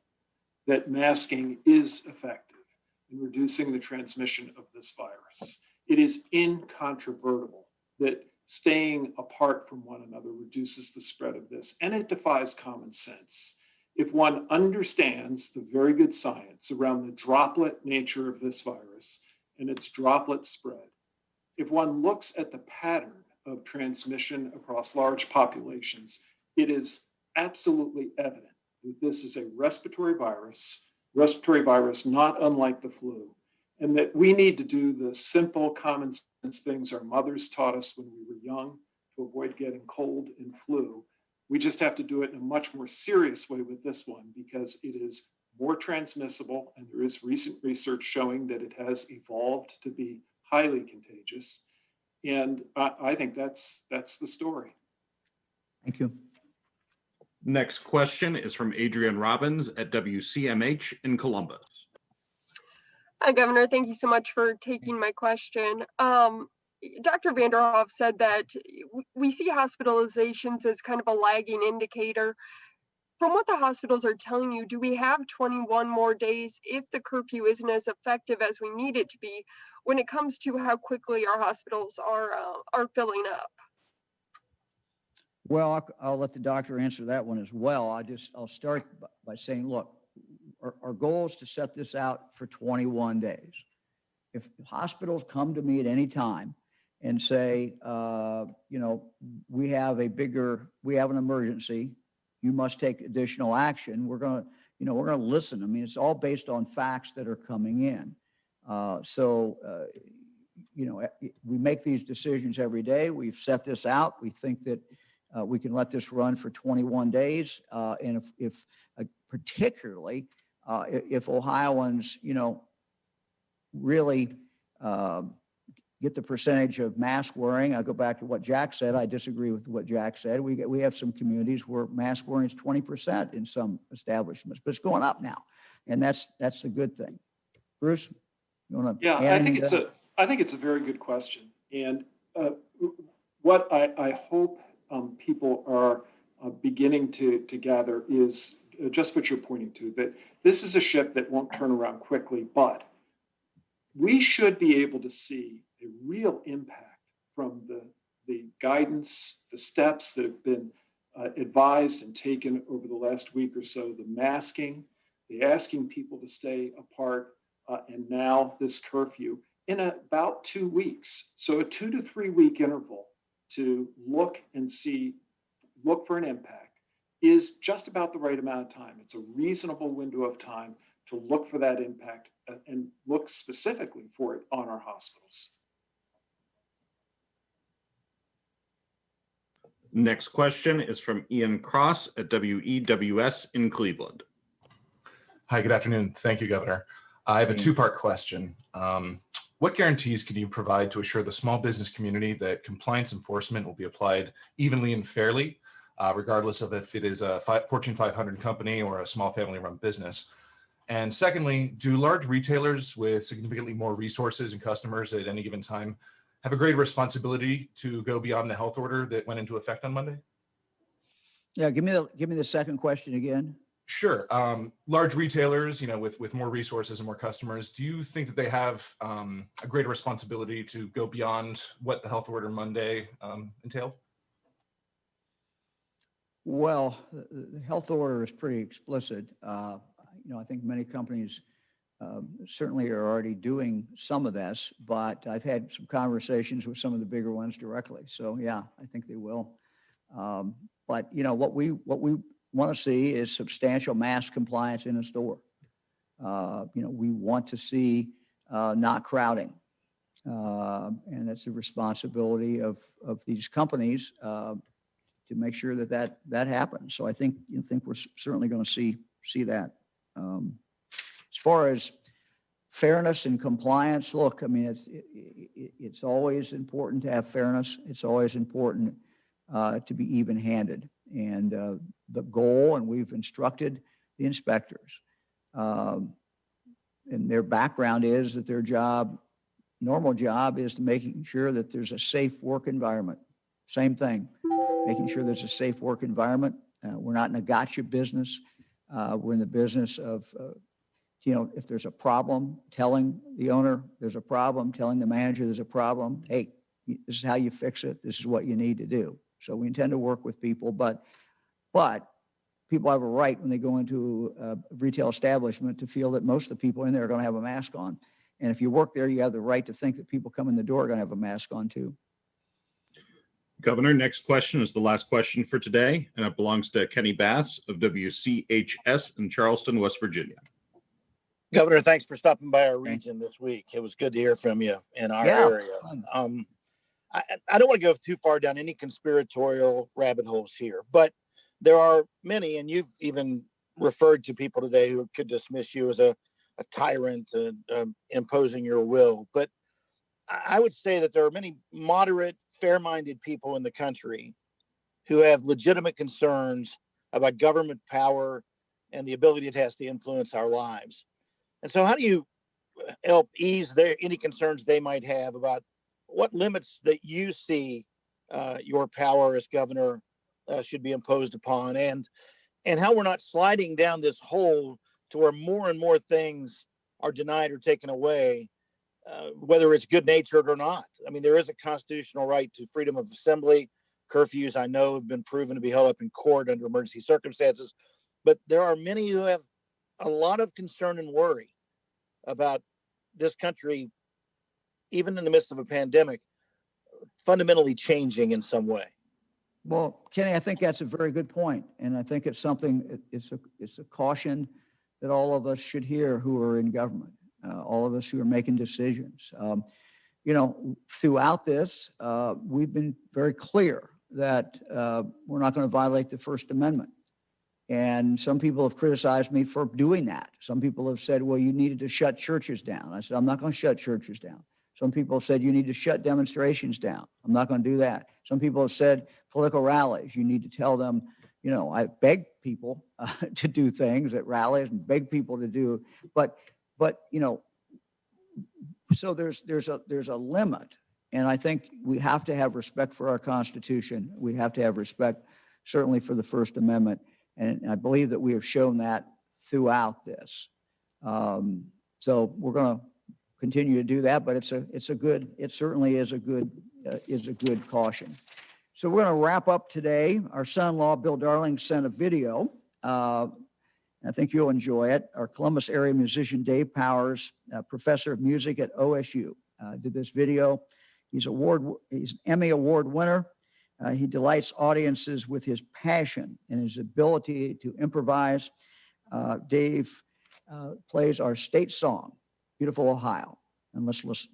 that masking is effective in reducing the transmission of this virus. It is incontrovertible that staying apart from one another reduces the spread of this, and it defies common sense. If one understands the very good science around the droplet nature of this virus and its droplet spread, if one looks at the pattern of transmission across large populations, it is absolutely evident that this is a respiratory virus not unlike the flu, and that we need to do the simple common sense things our mothers taught us when we were young to avoid getting cold and flu. We just have to do it in a much more serious way with this one because it is more transmissible, and there is recent research showing that it has evolved to be highly contagious. And I think that's the story. Thank you. Next question is from Adrian Robbins at WCMH in Columbus. Hi, Governor. Thank you so much for taking my question. Dr. Vanderhoff said that we see hospitalizations as kind of a lagging indicator. From what the hospitals are telling you, do we have 21 more days if the curfew isn't as effective as we need it to be when it comes to how quickly our hospitals are filling up? Well, I'll let the doctor answer that one as well. I'll start by saying, look, our goal is to set this out for 21 days. If hospitals come to me at any time and say, we have an emergency, you must take additional action, we're going to listen. I mean, it's all based on facts that are coming in. We make these decisions every day. We've set this out. We think that we can let this run for 21 days. And if particularly if Ohioans, really get the percentage of mask wearing, I go back to what Jack said. I disagree with what Jack said. We have some communities where mask wearing is 20% in some establishments, but it's going up now, and that's the good thing. Bruce, you want to? Yeah, I think it's a very good question, and what I hope people are beginning to gather is just what you're pointing to, that this is a ship that won't turn around quickly, but we should be able to see a real impact from the guidance, the steps that have been advised and taken over the last week or so, the masking, the asking people to stay apart, and now this curfew in about 2 weeks. So a 2 to 3 week interval to look for an impact is just about the right amount of time. It's a reasonable window of time to look for that impact and look specifically for it on our hospitals. Next question is from Ian Cross at WEWS in Cleveland. Hi, good afternoon. Thank you, Governor. I have a two-part question. What guarantees can you provide to assure the small business community that compliance enforcement will be applied evenly and fairly, regardless of if it is a Fortune 500 company or a small family-run business? And secondly, do large retailers with significantly more resources and customers at any given time have a greater responsibility to go beyond the health order that went into effect on Monday? Yeah, give me the second question again. Sure. Large retailers, with more resources and more customers, do you think that they have a greater responsibility to go beyond what the health order Monday entailed? Well, the health order is pretty explicit. I think many companies certainly are already doing some of this, but I've had some conversations with some of the bigger ones directly. So yeah, I think they will. But what we want to see is substantial mask compliance in a store. We want to see not crowding, and that's the responsibility of these companies to make sure that happens. So I think we're certainly going to see that. As far as fairness and compliance, look, I mean, it's always important to have fairness. It's always important to be even-handed. And the goal, and we've instructed the inspectors, and their background is that their normal job is to making sure that there's a safe work environment. Same thing, making sure there's a safe work environment. We're not in a gotcha business. We're in the business of, if there's a problem, telling the owner there's a problem, telling the manager there's a problem. Hey, this is how you fix it. This is what you need to do. So we intend to work with people, but people have a right when they go into a retail establishment to feel that most of the people in there are going to have a mask on. And if you work there, you have the right to think that people come in the door are going to have a mask on too. Governor, next question is the last question for today, and it belongs to Kenny Bass of WCHS in Charleston, West Virginia. Governor, thanks for stopping by our region this week. It was good to hear from you in our area. I don't want to go too far down any conspiratorial rabbit holes here, but there are many, and you've even referred to people today who could dismiss you as a tyrant imposing your will. But I would say that there are many moderate, fair-minded people in the country who have legitimate concerns about government power and the ability it has to influence our lives. And so how do you help ease any concerns they might have about what limits that you see your power as governor should be imposed upon, and how we're not sliding down this hole to where more and more things are denied or taken away, whether it's good natured or not? I mean, there is a constitutional right to freedom of assembly. Curfews, I know, have been proven to be held up in court under emergency circumstances, but there are many who have a lot of concern and worry about this country, even in the midst of a pandemic, fundamentally changing in some way. Well, Kenny, I think that's a very good point. And I think it's something, it's a caution that all of us should hear who are in government, all of us who are making decisions. Throughout this, we've been very clear that we're not going to violate the First Amendment. And some people have criticized me for doing that. Some people have said, well, you needed to shut churches down. I said, I'm not going to shut churches down. Some people have said you need to shut demonstrations down. I'm not going to do that. Some people have said political rallies, you need to tell them, I beg people to do things at rallies and beg people to do, but so there's a limit. And I think we have to have respect for our Constitution. We have to have respect certainly for the First Amendment. And I believe that we have shown that throughout this. So we're going to continue to do that, but it certainly is a good caution. So we're going to wrap up today. Our son-in-law, Bill Darling, sent a video. I think you'll enjoy it. Our Columbus area musician, Dave Powers, professor of music at OSU, did this video. He's an Emmy Award winner. He delights audiences with his passion and his ability to improvise. Dave plays our state song, Beautiful Ohio. And let's listen.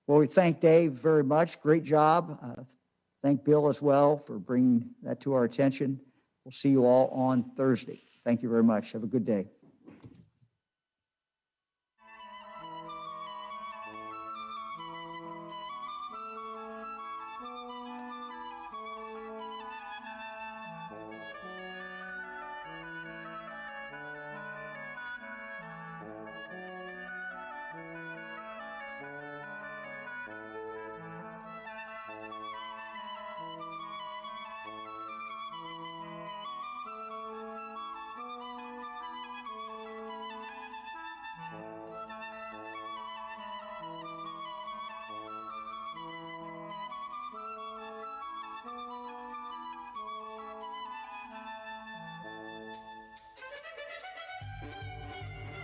Well, we thank Dave very much. Great job. Thank Bill as well for bringing that to our attention. We'll see you all on Thursday. Thank you very much. Have a good day.